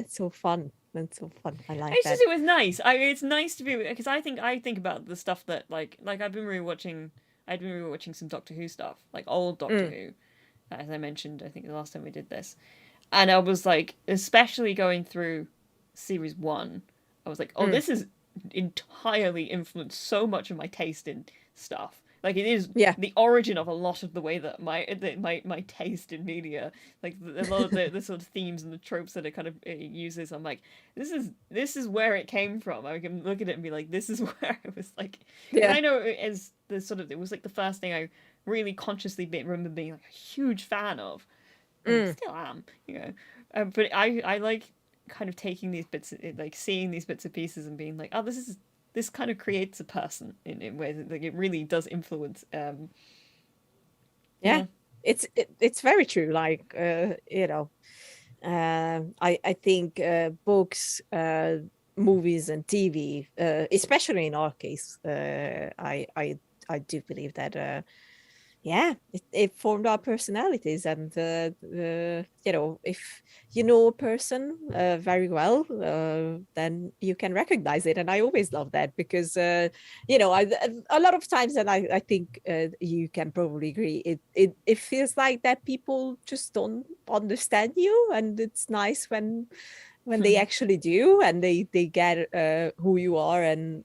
[SPEAKER 2] so fun. That's so fun. I like that.
[SPEAKER 1] It was nice. It's nice to be, because I think about the stuff that like I've been rewatching some Doctor Who stuff, like old Doctor Who. As I mentioned, I think the last time we did this. And I was like, especially going through series 1, I was like, oh, this is entirely influenced so much of my taste in stuff. Like it is the origin of a lot of the way that my taste in media, like a lot of the sort of themes and the tropes that it kind of uses. I'm like, this is where it came from. I can look at it and be like, this is where it was like. Yeah. I know as the sort of, it was like the first thing I really consciously remember being like a huge fan of. And still am, you know. But I like kind of taking these bits, like seeing these bits and pieces and being like, oh, this kind of creates a person in ways that like, it really does influence.
[SPEAKER 2] It's very true. Like you know, I think books, movies, and TV, especially in our case, I do believe that. It formed our personalities, and you know, if you know a person very well, then you can recognize it, and I always love that, because you know, a lot of times, and I think you can probably agree, it feels like that people just don't understand you, and it's nice when they actually do, and they get who you are and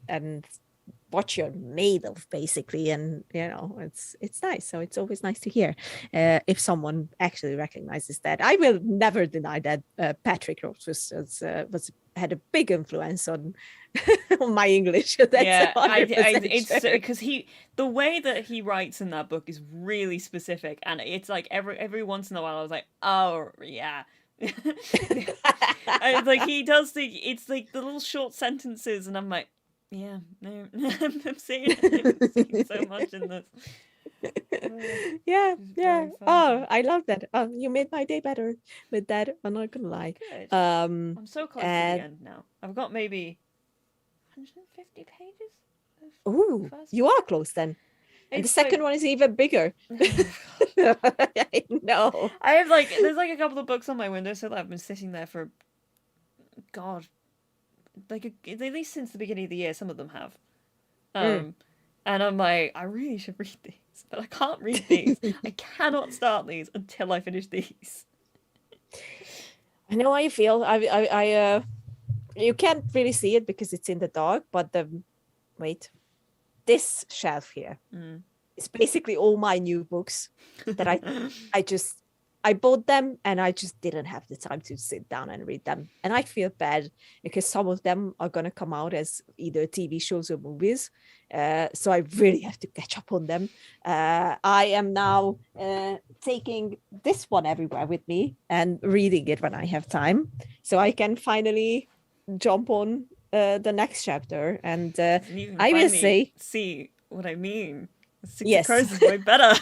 [SPEAKER 2] what you're made of, basically. And you know, it's nice. So it's always nice to hear if someone actually recognizes that. I will never deny that Patrick Ross had a big influence on my English. That's
[SPEAKER 1] it's because the way that he writes in that book is really specific, and it's like every once in a while I was like, oh yeah. It's like he does it's like the little short sentences, and I'm like, yeah, no, I'm seeing so much in this.
[SPEAKER 2] Yeah. Oh, I love that. You made my day better with that. I'm not gonna lie.
[SPEAKER 1] Good. I'm so close to the end now. I've got maybe 150 pages.
[SPEAKER 2] Ooh, you are close then. And the second one is even bigger. I know.
[SPEAKER 1] I have there's like a couple of books on my windowsill that I've been sitting there for God, like at least since the beginning of the year, some of them have. And I'm like, I really should read these, but I can't read these. I cannot start these until I finish these.
[SPEAKER 2] I know how you feel. I you can't really see it because it's in the dark, but this shelf here is basically all my new books that I bought them and I just didn't have the time to sit down and read them. And I feel bad because some of them are going to come out as either TV shows or movies. So I really have to catch up on them. I am now taking this one everywhere with me and reading it when I have time. So I can finally jump on the next chapter. And I will
[SPEAKER 1] see what I mean. Six
[SPEAKER 2] yes.
[SPEAKER 1] of Crows is way better.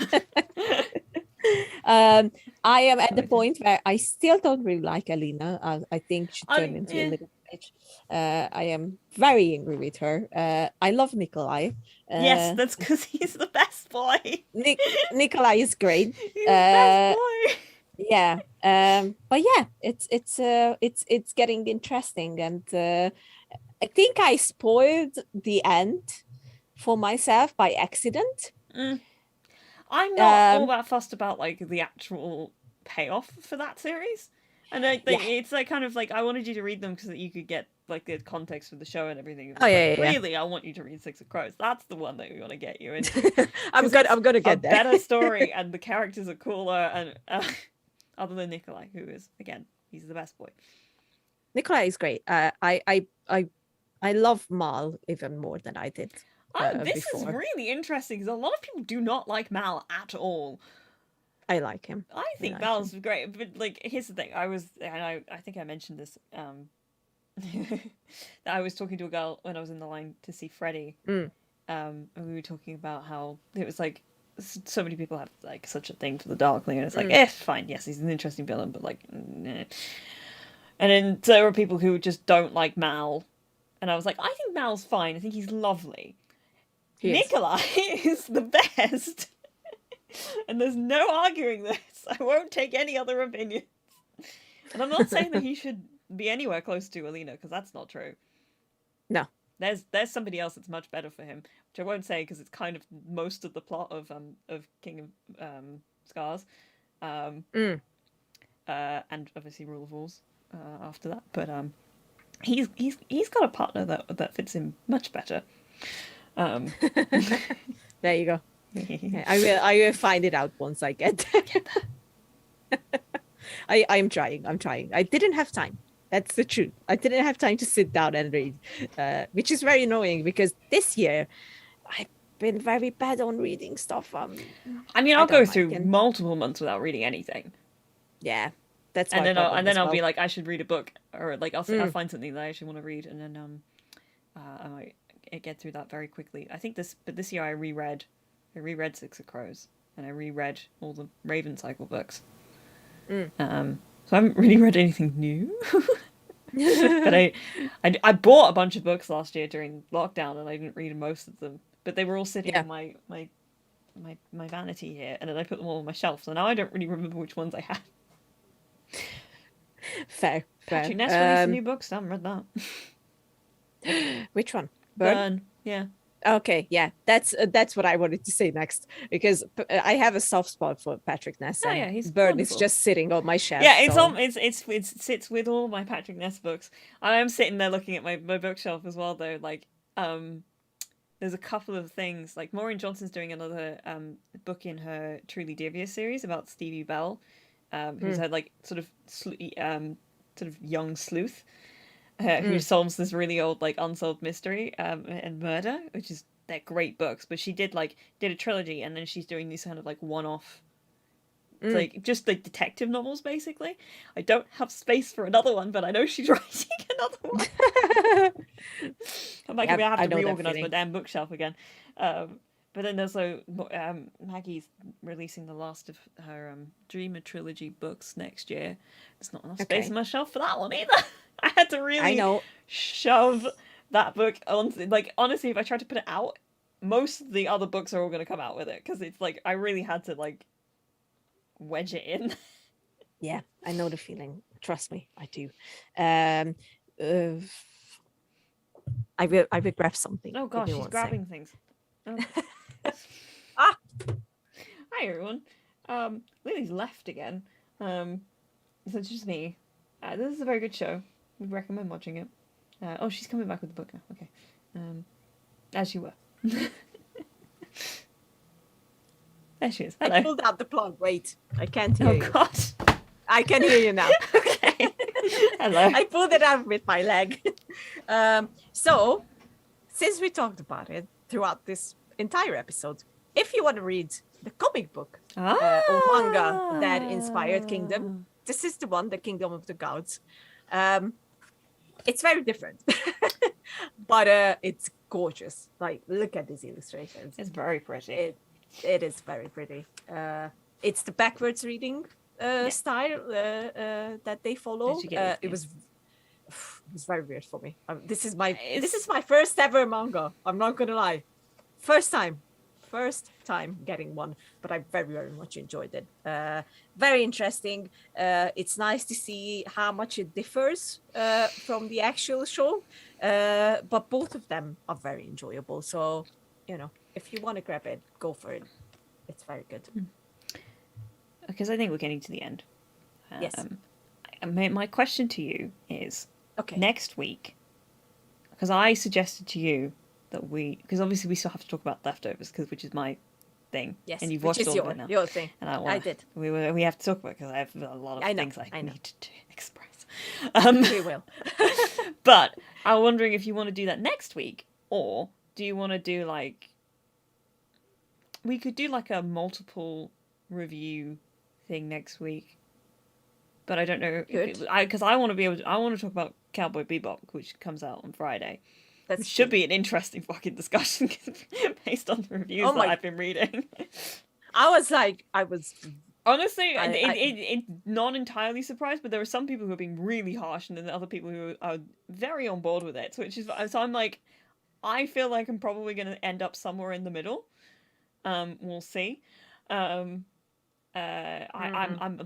[SPEAKER 2] I am at the point where I still don't really like Alina. I think she turned into a little bitch. I am very angry with her. I love Nikolai.
[SPEAKER 1] Yes, that's because he's the best boy.
[SPEAKER 2] Nikolai is great.
[SPEAKER 1] He's the best boy.
[SPEAKER 2] Yeah. But yeah, it's getting interesting, and I think I spoiled the end for myself by accident.
[SPEAKER 1] I'm not all that fussed about like the actual payoff for that series, and I think it's like kind of like I wanted you to read them because you could get like the context for the show and everything. Really, I want you to read Six of Crows. That's the one that we want to get you into.
[SPEAKER 2] I'm gonna get there.
[SPEAKER 1] Better story, and the characters are cooler, and other than Nikolai, who is again, he's the best boy.
[SPEAKER 2] Nikolai is great. I love Mal even more than I did.
[SPEAKER 1] This is really interesting because a lot of people do not like Mal at all.
[SPEAKER 2] I like him.
[SPEAKER 1] I think Mal's great, but like here's the thing. I think I mentioned this. I was talking to a girl when I was in the line to see Freddie. And we were talking about how it was like so many people have like such a thing for the Darkling, and it's like, fine, yes, he's an interesting villain, but like, nah. And then there are people who just don't like Mal, and I was like, I think Mal's fine. I think he's lovely. Nikolai is the best. And there's no arguing this. I won't take any other opinions. And I'm not saying that he should be anywhere close to Alina, because that's not true.
[SPEAKER 2] No.
[SPEAKER 1] There's somebody else that's much better for him, which I won't say because it's kind of most of the plot of King of Scars. And obviously Rule of Rules after that. But he's got a partner that fits him much better.
[SPEAKER 2] There you go. I will find it out once I get there. I'm trying. I didn't have time. That's the truth. I didn't have time to sit down and read, which is very annoying because this year I've been very bad on reading stuff.
[SPEAKER 1] I mean, I'll go through multiple months without reading anything.
[SPEAKER 2] Yeah, that's
[SPEAKER 1] and then I'll be like, I should read a book, or like I'll find something that I actually want to read, and then I might get through that very quickly. I think this year I reread Six of Crows, and I reread all the Raven Cycle books. So I haven't really read anything new. But I bought a bunch of books last year during lockdown, and I didn't read most of them. But they were all sitting on my vanity here, and then I put them all on my shelf. So now I don't really remember which ones I had.
[SPEAKER 2] Fair.
[SPEAKER 1] Patrick Ness released a new book, so I haven't read that.
[SPEAKER 2] Which one?
[SPEAKER 1] Burn. Yeah.
[SPEAKER 2] Okay, yeah, that's what I wanted to say next, because I have a soft spot for Patrick Ness.
[SPEAKER 1] Oh yeah, he's
[SPEAKER 2] Burn
[SPEAKER 1] wonderful.
[SPEAKER 2] is just sitting on my shelf.
[SPEAKER 1] Yeah, it sits with all my Patrick Ness books. I am sitting there looking at my bookshelf as well, though. Like, there's a couple of things. Like Maureen Johnson's doing another book in her Truly Devious series about Stevie Bell, who's had like sort of young sleuth. Who solves this really old like unsolved mystery and murder, which is they're great books. But she did a trilogy, and then she's doing these kind of like one-off, like just like detective novels basically. I don't have space for another one, but I know she's writing another one. I'm like, I have to reorganize my damn bookshelf again. But then there's Maggie's releasing the last of her Dreamer trilogy books next year. There's not enough space on my shelf for that one either. I had to really shove that book on. Like, honestly, if I tried to put it out, most of the other books are all going to come out with it, because it's like I really had to like wedge it in.
[SPEAKER 2] Yeah, I know the feeling. Trust me, I do. I will grab something.
[SPEAKER 1] Oh gosh, she's grabbing things. Oh.
[SPEAKER 2] Ah.
[SPEAKER 1] Hi everyone. Lily's left again. So it's just me. This is a very good show. Would recommend watching it. Oh, she's coming back with the book now. Okay. As you were. There she is. Hello.
[SPEAKER 2] I pulled out the plug. Wait, I can't hear you.
[SPEAKER 1] Oh gosh.
[SPEAKER 2] I can hear you now.
[SPEAKER 1] Okay. Hello.
[SPEAKER 2] I pulled it out with my leg. So, since we talked about it throughout this entire episode, if you want to read the comic book or manga that inspired Kingdom, this is the one, the Kingdom of the Gods. It's very different, but it's gorgeous. Like, look at these illustrations.
[SPEAKER 1] It's very pretty.
[SPEAKER 2] It is very pretty. It's the backwards reading style that they follow. It was very weird for me. This is my first ever manga. I'm not gonna lie, first time getting one, but I very much enjoyed it. Very interesting. It's nice to see how much it differs from the actual show, but both of them are very enjoyable. So, if you want to grab it, go for it. It's very good.
[SPEAKER 1] Because I think we're getting to the end.
[SPEAKER 2] Yes.
[SPEAKER 1] My question to you is,
[SPEAKER 2] okay,
[SPEAKER 1] next week, because I suggested to you that because obviously we still have to talk about Leftovers, which is my thing.
[SPEAKER 2] Yes,
[SPEAKER 1] and you've watched all of it now.
[SPEAKER 2] Your thing. And
[SPEAKER 1] I
[SPEAKER 2] did.
[SPEAKER 1] We have to talk about it because I have a lot of things I need to express.
[SPEAKER 2] We will.
[SPEAKER 1] But I'm wondering if you want to do that next week, or do you want to do we could do a multiple review thing next week, but I don't know because I want to talk about Cowboy Bebop, which comes out on Friday. Which should be an interesting fucking discussion based on the reviews that I've been reading.
[SPEAKER 2] I was
[SPEAKER 1] honestly, it's not entirely surprised, but there are some people who are being really harsh, and then other people who are very on board with it. So I'm like, I feel like I'm probably going to end up somewhere in the middle. We'll see. I'm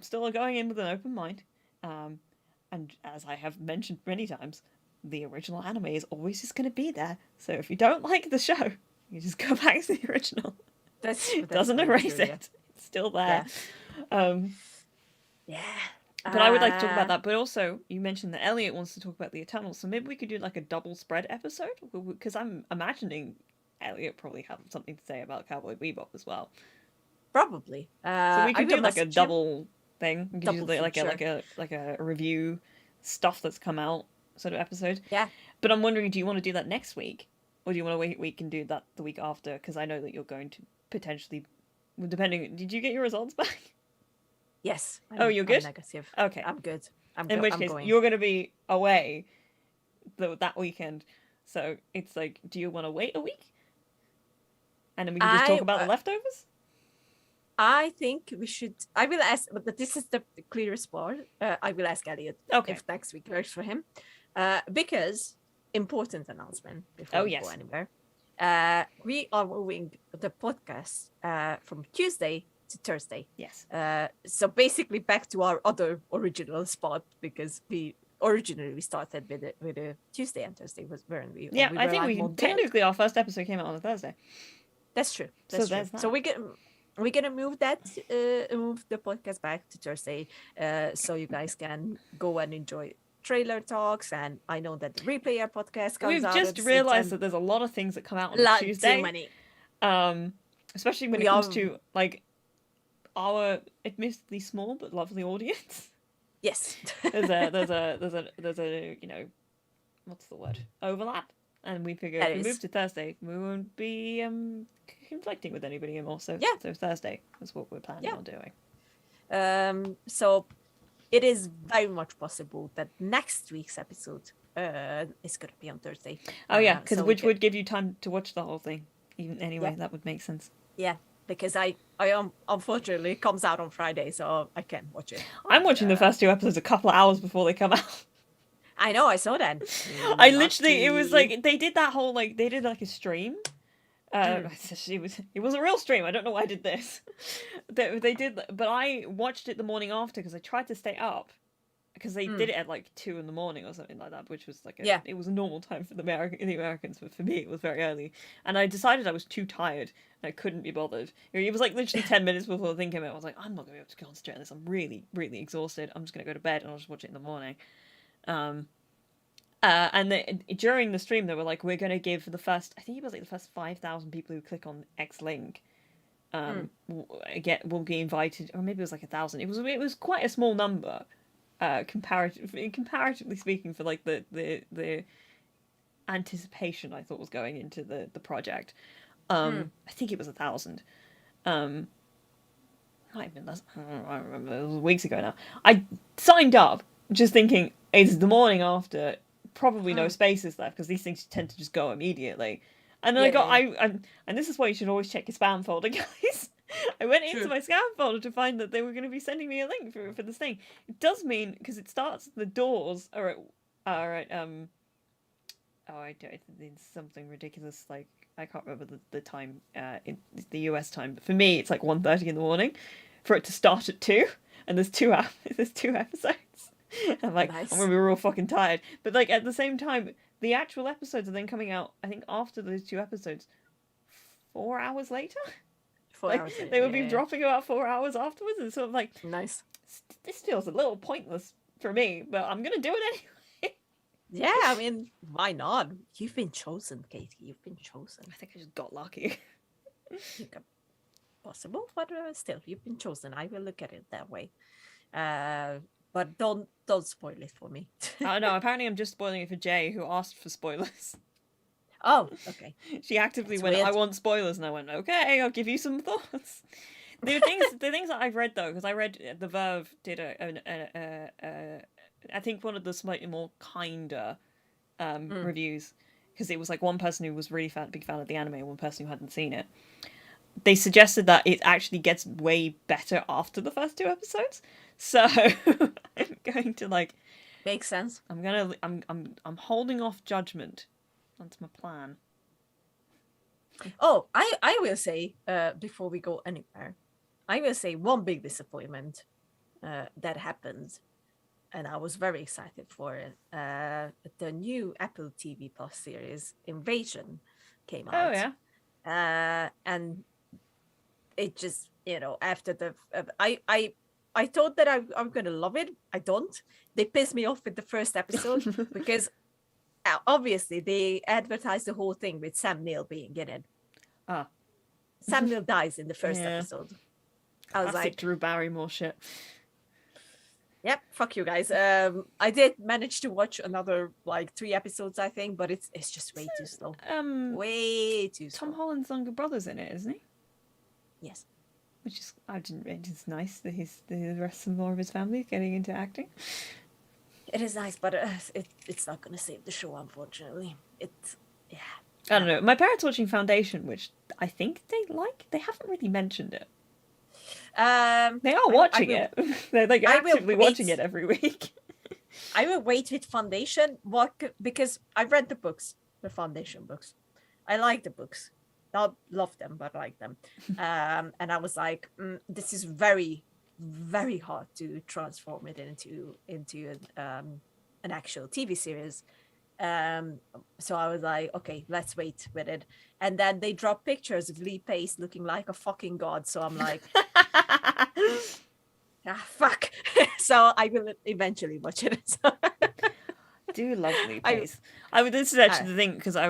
[SPEAKER 1] still going in with an open mind. And as I have mentioned many times, the original anime is always just going to be there. So if you don't like the show, you just go back to the original. It doesn't erase it. It's still there.
[SPEAKER 2] Yeah.
[SPEAKER 1] But I would like to talk about that. But also, you mentioned that Elliot wants to talk about the Eternals, so maybe we could do a double spread episode, because I'm imagining Elliot probably have something to say about Cowboy Bebop as well.
[SPEAKER 2] Probably.
[SPEAKER 1] So we could do a double thing. We could do like a review stuff that's come out sort of episode.
[SPEAKER 2] Yeah.
[SPEAKER 1] But I'm wondering, do you want to do that next week, or do you want to wait a week and do that the week after? Because I know that you're going to potentially, depending. Did you get your results back?
[SPEAKER 2] Yes.
[SPEAKER 1] You're good?
[SPEAKER 2] I'm negative.
[SPEAKER 1] Okay.
[SPEAKER 2] I'm good.
[SPEAKER 1] In which case, you're going to be away that weekend. So it's do you want to wait a week? And then we can just talk about the leftovers?
[SPEAKER 2] I think we should. I will ask, but this is the clearest part. I will ask Elliot if next week works for him. Because, important announcement before we go anywhere. We are moving the podcast from Tuesday to Thursday.
[SPEAKER 1] Yes.
[SPEAKER 2] So basically back to our other original spot, because we started with a Tuesday and Thursday, weren't we?
[SPEAKER 1] Yeah, I think technically our first episode came out on a Thursday.
[SPEAKER 2] That's true. So we're gonna move move the podcast back to Thursday, so you guys can go and enjoy trailer talks. And I know that the Replayer podcast comes out.
[SPEAKER 1] We've just realized that there's a lot of things that come out on Tuesday.
[SPEAKER 2] Too many.
[SPEAKER 1] Especially when it comes to our admittedly small but lovely audience.
[SPEAKER 2] Yes.
[SPEAKER 1] there's a what's the word, overlap, and we figure if we move to Thursday, we won't be conflicting with anybody anymore. So Thursday is what we're planning on doing.
[SPEAKER 2] So it is very much possible that next week's episode is going to be on Thursday.
[SPEAKER 1] Because which would give you time to watch the whole thing. Even anyway, that would make sense.
[SPEAKER 2] Yeah, because I unfortunately it comes out on Friday, so I can't watch it.
[SPEAKER 1] I'm watching the first two episodes a couple of hours before they come out.
[SPEAKER 2] I know, I saw that.
[SPEAKER 1] I literally, it was they did that whole they did a stream. It was a real stream. I don't know why I did this. They did, but I watched it the morning after because I tried to stay up because they did it at like 2 a.m. or something like that, which was like it was a normal time for the Americans, but for me it was very early, and I decided I was too tired and I couldn't be bothered. It was like literally 10 minutes before thinking about it. I was like, I'm not gonna be able to concentrate on this. I'm really, really exhausted. I'm just gonna go to bed and I'll just watch it in the morning. And during the stream, they were like, we're gonna give the first, I think it was like the first 5,000 people who click on X link. Will be invited, or maybe it was like 1,000. It was quite a small number, comparatively speaking, for like the anticipation I thought was going into the project. I think it was 1,000. Might have been less. I don't remember. It was weeks ago now. I signed up just thinking it's the morning after, probably no spaces left because these things tend to just go immediately. And then and this is why you should always check your spam folder, guys. I went into my spam folder to find that they were going to be sending me a link for this thing. It does mean, because it starts, the doors are at I don't, it's something ridiculous, like, I can't remember the time, in the US time, but for me, it's like 1:30 in the morning, for it to start at 2, and there's two episodes. I'm like, nice. I'm gonna be real fucking tired. But, like, at the same time, the actual episodes are then coming out, I think, after those 2 episodes, 4 hours later?
[SPEAKER 2] 4 hours later,
[SPEAKER 1] they would be dropping about 4 hours afterwards, and sort of like,
[SPEAKER 2] nice.
[SPEAKER 1] This feels a little pointless for me, but I'm gonna do it anyway.
[SPEAKER 2] Yeah, I mean, why not? You've been chosen, Katie. You've been chosen.
[SPEAKER 1] I think I just got lucky.
[SPEAKER 2] Possible, but still, you've been chosen. I will look at it that way. But don't spoil it for me.
[SPEAKER 1] Oh no, apparently I'm just spoiling it for Jay, who asked for spoilers.
[SPEAKER 2] Oh, okay.
[SPEAKER 1] She actively went, I want spoilers, and I went, okay, I'll give you some thoughts. The things that I've read, though, because I read The Verve did I think one of the slightly more kinder reviews, because it was like one person who was really big fan of the anime and one person who hadn't seen it. They suggested that it actually gets way better after the first 2 episodes. So I'm going to like
[SPEAKER 2] makes sense.
[SPEAKER 1] I'm holding off judgment. That's my plan.
[SPEAKER 2] Oh, I will say before we go anywhere, I will say one big disappointment that happened. And I was very excited for it. The new Apple TV Plus series, Invasion, came out.
[SPEAKER 1] Oh,
[SPEAKER 2] yeah. And it just, after the... I thought that I'm going to love it. I don't. They pissed me off with the first episode because obviously they advertised the whole thing with Sam Neill being in it. Sam Neill dies in the first episode. I was like...
[SPEAKER 1] Drew Barrymore shit.
[SPEAKER 2] Yep, fuck you guys. I did manage to watch another 3 episodes, I think, but it's just way too slow. Way too slow.
[SPEAKER 1] Tom Holland's younger brother's in it, isn't he?
[SPEAKER 2] Yes.
[SPEAKER 1] Which is it's nice that the rest of more of his family is getting into acting.
[SPEAKER 2] It is nice, but it's not gonna save the show, unfortunately. I
[SPEAKER 1] don't know. My parents watching Foundation, which I think they like. They haven't really mentioned it. They are watching it. They're like actively watching it every week.
[SPEAKER 2] I will wait with Foundation because I've read the books, the Foundation books. I like the books. Not love them, but I like them. And I was like, this is very, very hard to transform it into an actual TV series. So I was like, okay, let's wait with it. And then they drop pictures of Lee Pace looking like a fucking god. So I'm like, fuck. So I will eventually watch it. So.
[SPEAKER 1] I do love Lee Pace. This is actually the thing, because I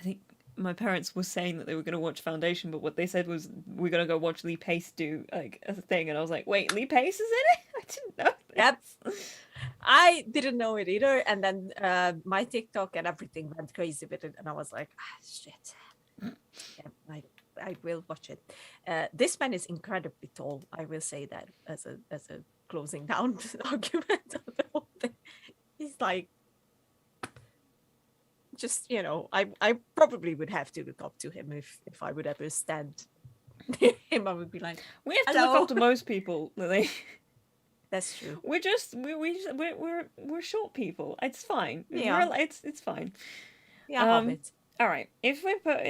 [SPEAKER 1] think my parents were saying that they were going to watch Foundation, but what they said was, we're going to go watch Lee Pace do like a thing. And I was like, wait, Lee Pace is in it? I didn't know this.
[SPEAKER 2] Yep. I didn't know it either. And then my TikTok and everything went crazy with it. And I was like, shit. Yeah, I will watch it. This man is incredibly tall. I will say that as a closing down argument of the whole thing. He's like, just, I probably would have to look up to him if I would ever stand near him. I would be like,
[SPEAKER 1] we have to look up to most people, Lily.
[SPEAKER 2] That's true.
[SPEAKER 1] We're short people. It's fine.
[SPEAKER 2] Yeah.
[SPEAKER 1] It's fine.
[SPEAKER 2] Yeah.
[SPEAKER 1] All right. If we put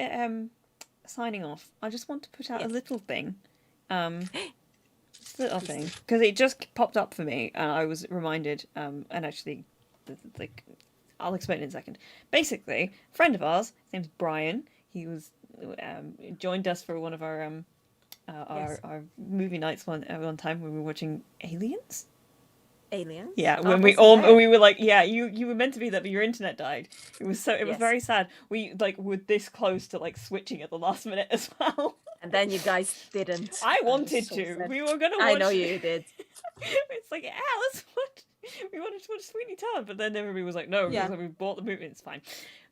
[SPEAKER 1] signing off, I just want to put out a little thing. little thing, because it just popped up for me, and I was reminded. And actually, like, I'll explain in a second. Basically, a friend of ours, his name's Brian. He was joined us for one of our our movie nights one time when we were watching Aliens.
[SPEAKER 2] Aliens.
[SPEAKER 1] Yeah, when we were like, yeah, you were meant to be there, but your internet died. It was very sad. We like were this close to like switching at the last minute as well.
[SPEAKER 2] And then you guys didn't.
[SPEAKER 1] I wanted to. Sad. We were gonna watch.
[SPEAKER 2] I know you did.
[SPEAKER 1] It's like, yeah, let's watch. We wanted to watch Sweeney Todd, but then everybody was like, no, because we bought the movie. It's fine.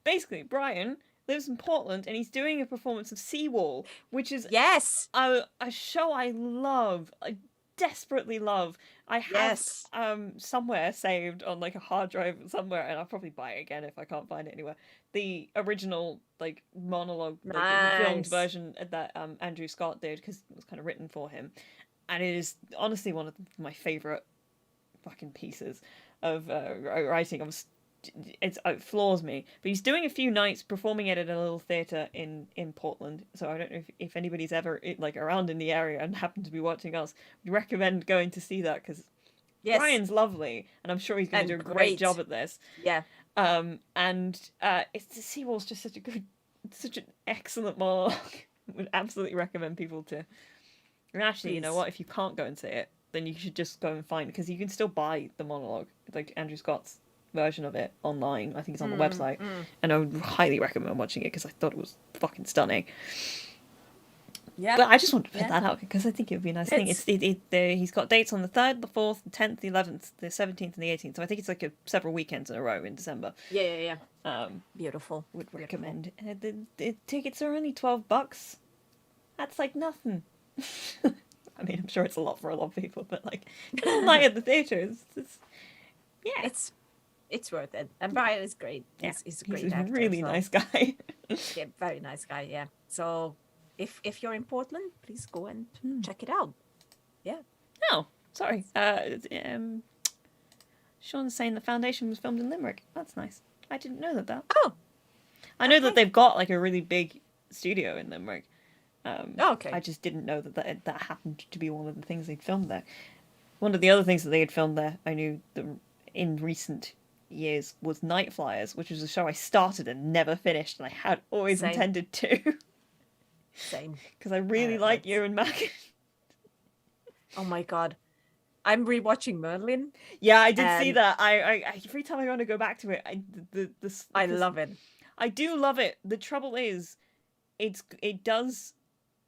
[SPEAKER 1] Basically, Brian lives in Portland, and he's doing a performance of Seawall, which is a show I love. I desperately love. I have somewhere saved on like a hard drive somewhere, and I'll probably buy it again if I can't find it anywhere. The original like monologue, like, filmed version that Andrew Scott did, because it was kind of written for him, and it is honestly one of my favorite fucking pieces of writing. It floors me, but he's doing a few nights performing it at a little theatre in Portland, so I don't know if anybody's ever like around in the area and happened to be watching us, would recommend going to see that, because Brian's lovely, and I'm sure he's going to do a great job at this. And it's Seawall's just such an excellent monologue. Would absolutely recommend people to. And actually, you know what, if you can't go and see it, then you should just go and find it, because you can still buy the monologue, like Andrew Scott's version of it online. I think it's on the website, and I would highly recommend watching it, because I thought it was fucking stunning. Yeah, but I just wanted to put that out because I think it would be a nice thing. He's got dates on the 3rd, the 4th, the 10th, the 11th, the 17th, and the 18th. So I think it's like several weekends in a row in December.
[SPEAKER 2] Yeah. Beautiful.
[SPEAKER 1] Would recommend. The tickets are only $12. That's like nothing. I mean, I'm sure it's a lot for a lot of people, but like one night at the theatre,
[SPEAKER 2] it's worth it. And Brian is great. He's a great actor.
[SPEAKER 1] He's a really nice guy.
[SPEAKER 2] Yeah, very nice guy. Yeah. So if you're in Portland, please go and check it out. Yeah.
[SPEAKER 1] Oh, sorry. Sean's saying the Foundation was filmed in Limerick. That's nice. I didn't know that.
[SPEAKER 2] Oh.
[SPEAKER 1] I know that they've got like a really big studio in Limerick.
[SPEAKER 2] Okay.
[SPEAKER 1] I just didn't know that happened to be one of the things they'd filmed there. One of the other things that they had filmed there, I knew that in recent years, was Night Flyers, which was a show I started and never finished, and I had always intended to.
[SPEAKER 2] Same.
[SPEAKER 1] Because I really like Ewan Mac.
[SPEAKER 2] Oh my god. I'm rewatching Merlin.
[SPEAKER 1] Yeah, I did see that. I every time I want to go back to it,
[SPEAKER 2] I love it.
[SPEAKER 1] I do love it. The trouble is, it does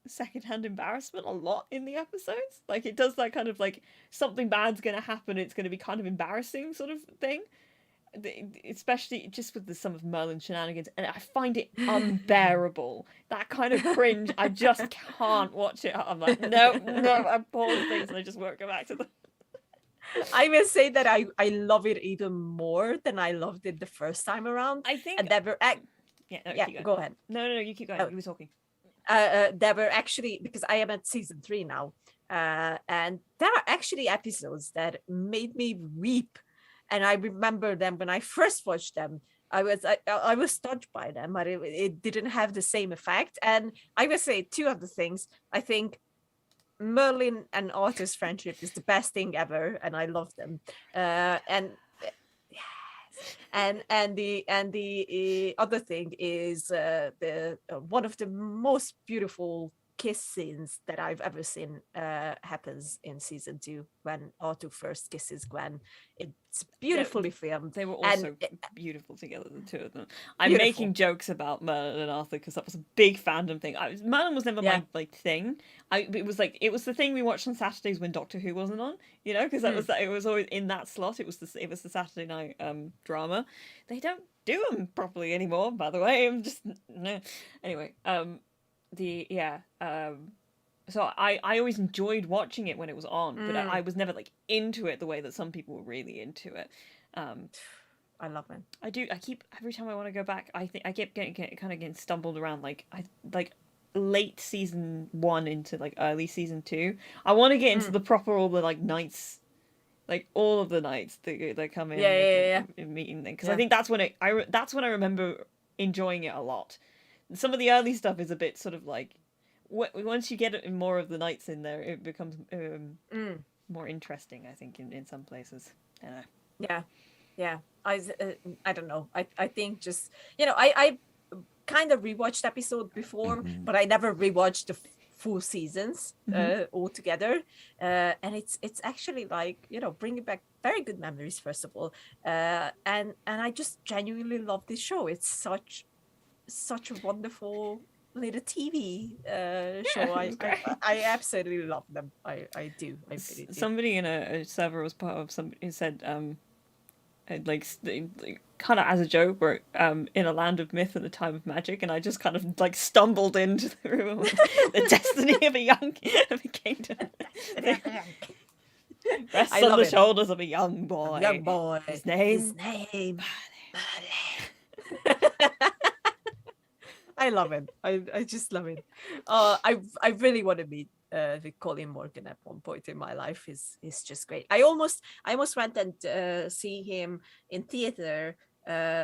[SPEAKER 1] secondhand embarrassment a lot in the episodes. Like, it does that kind of like something bad's gonna happen, it's gonna be kind of embarrassing sort of thing. Especially just with some of Merlin's shenanigans, and I find it unbearable. That kind of cringe, I just can't watch it. I'm like, no, I pause things and I just won't go back to them.
[SPEAKER 2] I will say that I love it even more than I loved it the first time around.
[SPEAKER 1] I think.
[SPEAKER 2] And go ahead.
[SPEAKER 1] No, you keep going. You were talking.
[SPEAKER 2] There were actually, because I am at season 3 now, and there are actually episodes that made me weep. And I remember them when I first watched them. I was touched by them, but it didn't have the same effect. And I will say 2 of the things. I think Merlin and Arthur's friendship is the best thing ever, and I love them. And the other thing is the one of the most beautiful kiss scenes that I've ever seen happens in season 2 when Arthur first kisses Gwen. It's beautifully filmed.
[SPEAKER 1] They were also beautiful together, the 2 of them. I'm making jokes about Merlin and Arthur because that was a big fandom thing. Merlin was never my thing. It was the thing we watched on Saturdays when Doctor Who wasn't on, because it was always in that slot. It was the Saturday night drama. They don't do them properly anymore, by the way. I'm just anyway. So I always enjoyed watching it when it was on, but I was never like into it the way that some people were really into it.
[SPEAKER 2] I love it.
[SPEAKER 1] I keep, every time I want to go back, I think I keep getting stumbled around like late season 1 into like early season 2. I want to get into the proper all the like nights, like all of the nights that come in in meeting thing, because I think that's when I remember enjoying it a lot. Some of the early stuff is a bit sort of like, once you get more of the knights in there, it becomes more interesting. I think in some places. I don't know.
[SPEAKER 2] Yeah. I don't know. I think just I kind of rewatched episode before, but I never rewatched the full seasons all together. And it's actually like bringing back very good memories first of all. And I just genuinely love this show. It's such a wonderful little TV show. I absolutely love them. I do. I really do.
[SPEAKER 1] Somebody in a server was part of somebody who said like kind of as a joke, we're in a land of myth at the time of magic, and I just kind of like stumbled into the room with the destiny of a kingdom. Rests on the shoulders of a young boy.
[SPEAKER 2] Young boy.
[SPEAKER 1] His name.
[SPEAKER 2] I love him. I just love him. I really want to meet with Colin Morgan at one point in my life. He's just great. I almost went and see him in theater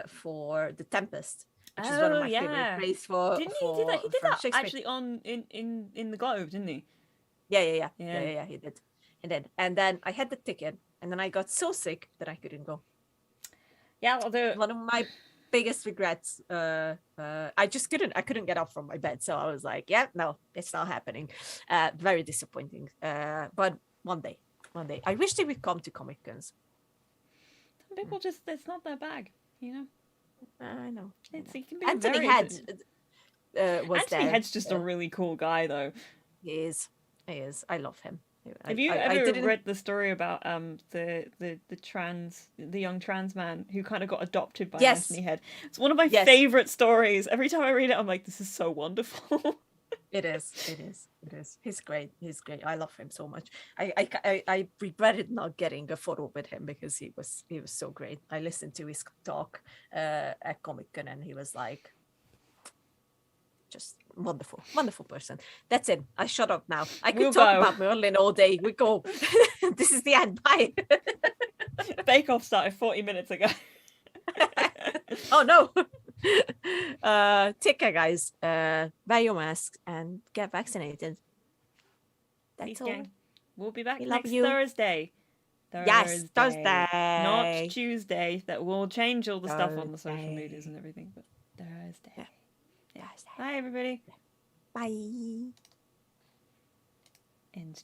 [SPEAKER 2] for The Tempest, which is one of my favorite plays for.
[SPEAKER 1] Didn't he do that? He did that actually in the Globe, didn't he?
[SPEAKER 2] Yeah. He did. And then I had the ticket, and then I got so sick that I couldn't go.
[SPEAKER 1] Yeah, although
[SPEAKER 2] one of my biggest regrets, I couldn't get up from my bed, so I was like, yeah, no, it's not happening. Very disappointing. But one day I wish they would come to Comic Cons.
[SPEAKER 1] Some people it's not their bag,
[SPEAKER 2] I know.
[SPEAKER 1] It can be
[SPEAKER 2] Anthony Head
[SPEAKER 1] Anthony Head's just a really cool guy, though.
[SPEAKER 2] He is. I love him.
[SPEAKER 1] Have you ever read the story about the young trans man who kind of got adopted by Anthony Head? It's one of my favorite stories. Every time I read it, I'm like, this is so wonderful.
[SPEAKER 2] It is. He's great. I love him so much. I regretted not getting a photo with him because he was so great. I listened to his talk at Comic-Con, and he was like, just wonderful person. That's it. I shut up now. I could talk about Merlin all day. We go. This is the end. Bye.
[SPEAKER 1] Bake Off started 40 minutes ago.
[SPEAKER 2] Oh no. Take care, guys. Wear your masks and get vaccinated. That's
[SPEAKER 1] Peace,
[SPEAKER 2] all.
[SPEAKER 1] gang. We'll be back
[SPEAKER 2] We
[SPEAKER 1] next
[SPEAKER 2] love you.
[SPEAKER 1] Thursday.
[SPEAKER 2] Yes, Thursday.
[SPEAKER 1] Not Tuesday. That will change all the stuff on the social medias and everything, but Thursday.
[SPEAKER 2] Yeah.
[SPEAKER 1] Bye, everybody.
[SPEAKER 2] Bye.
[SPEAKER 1] End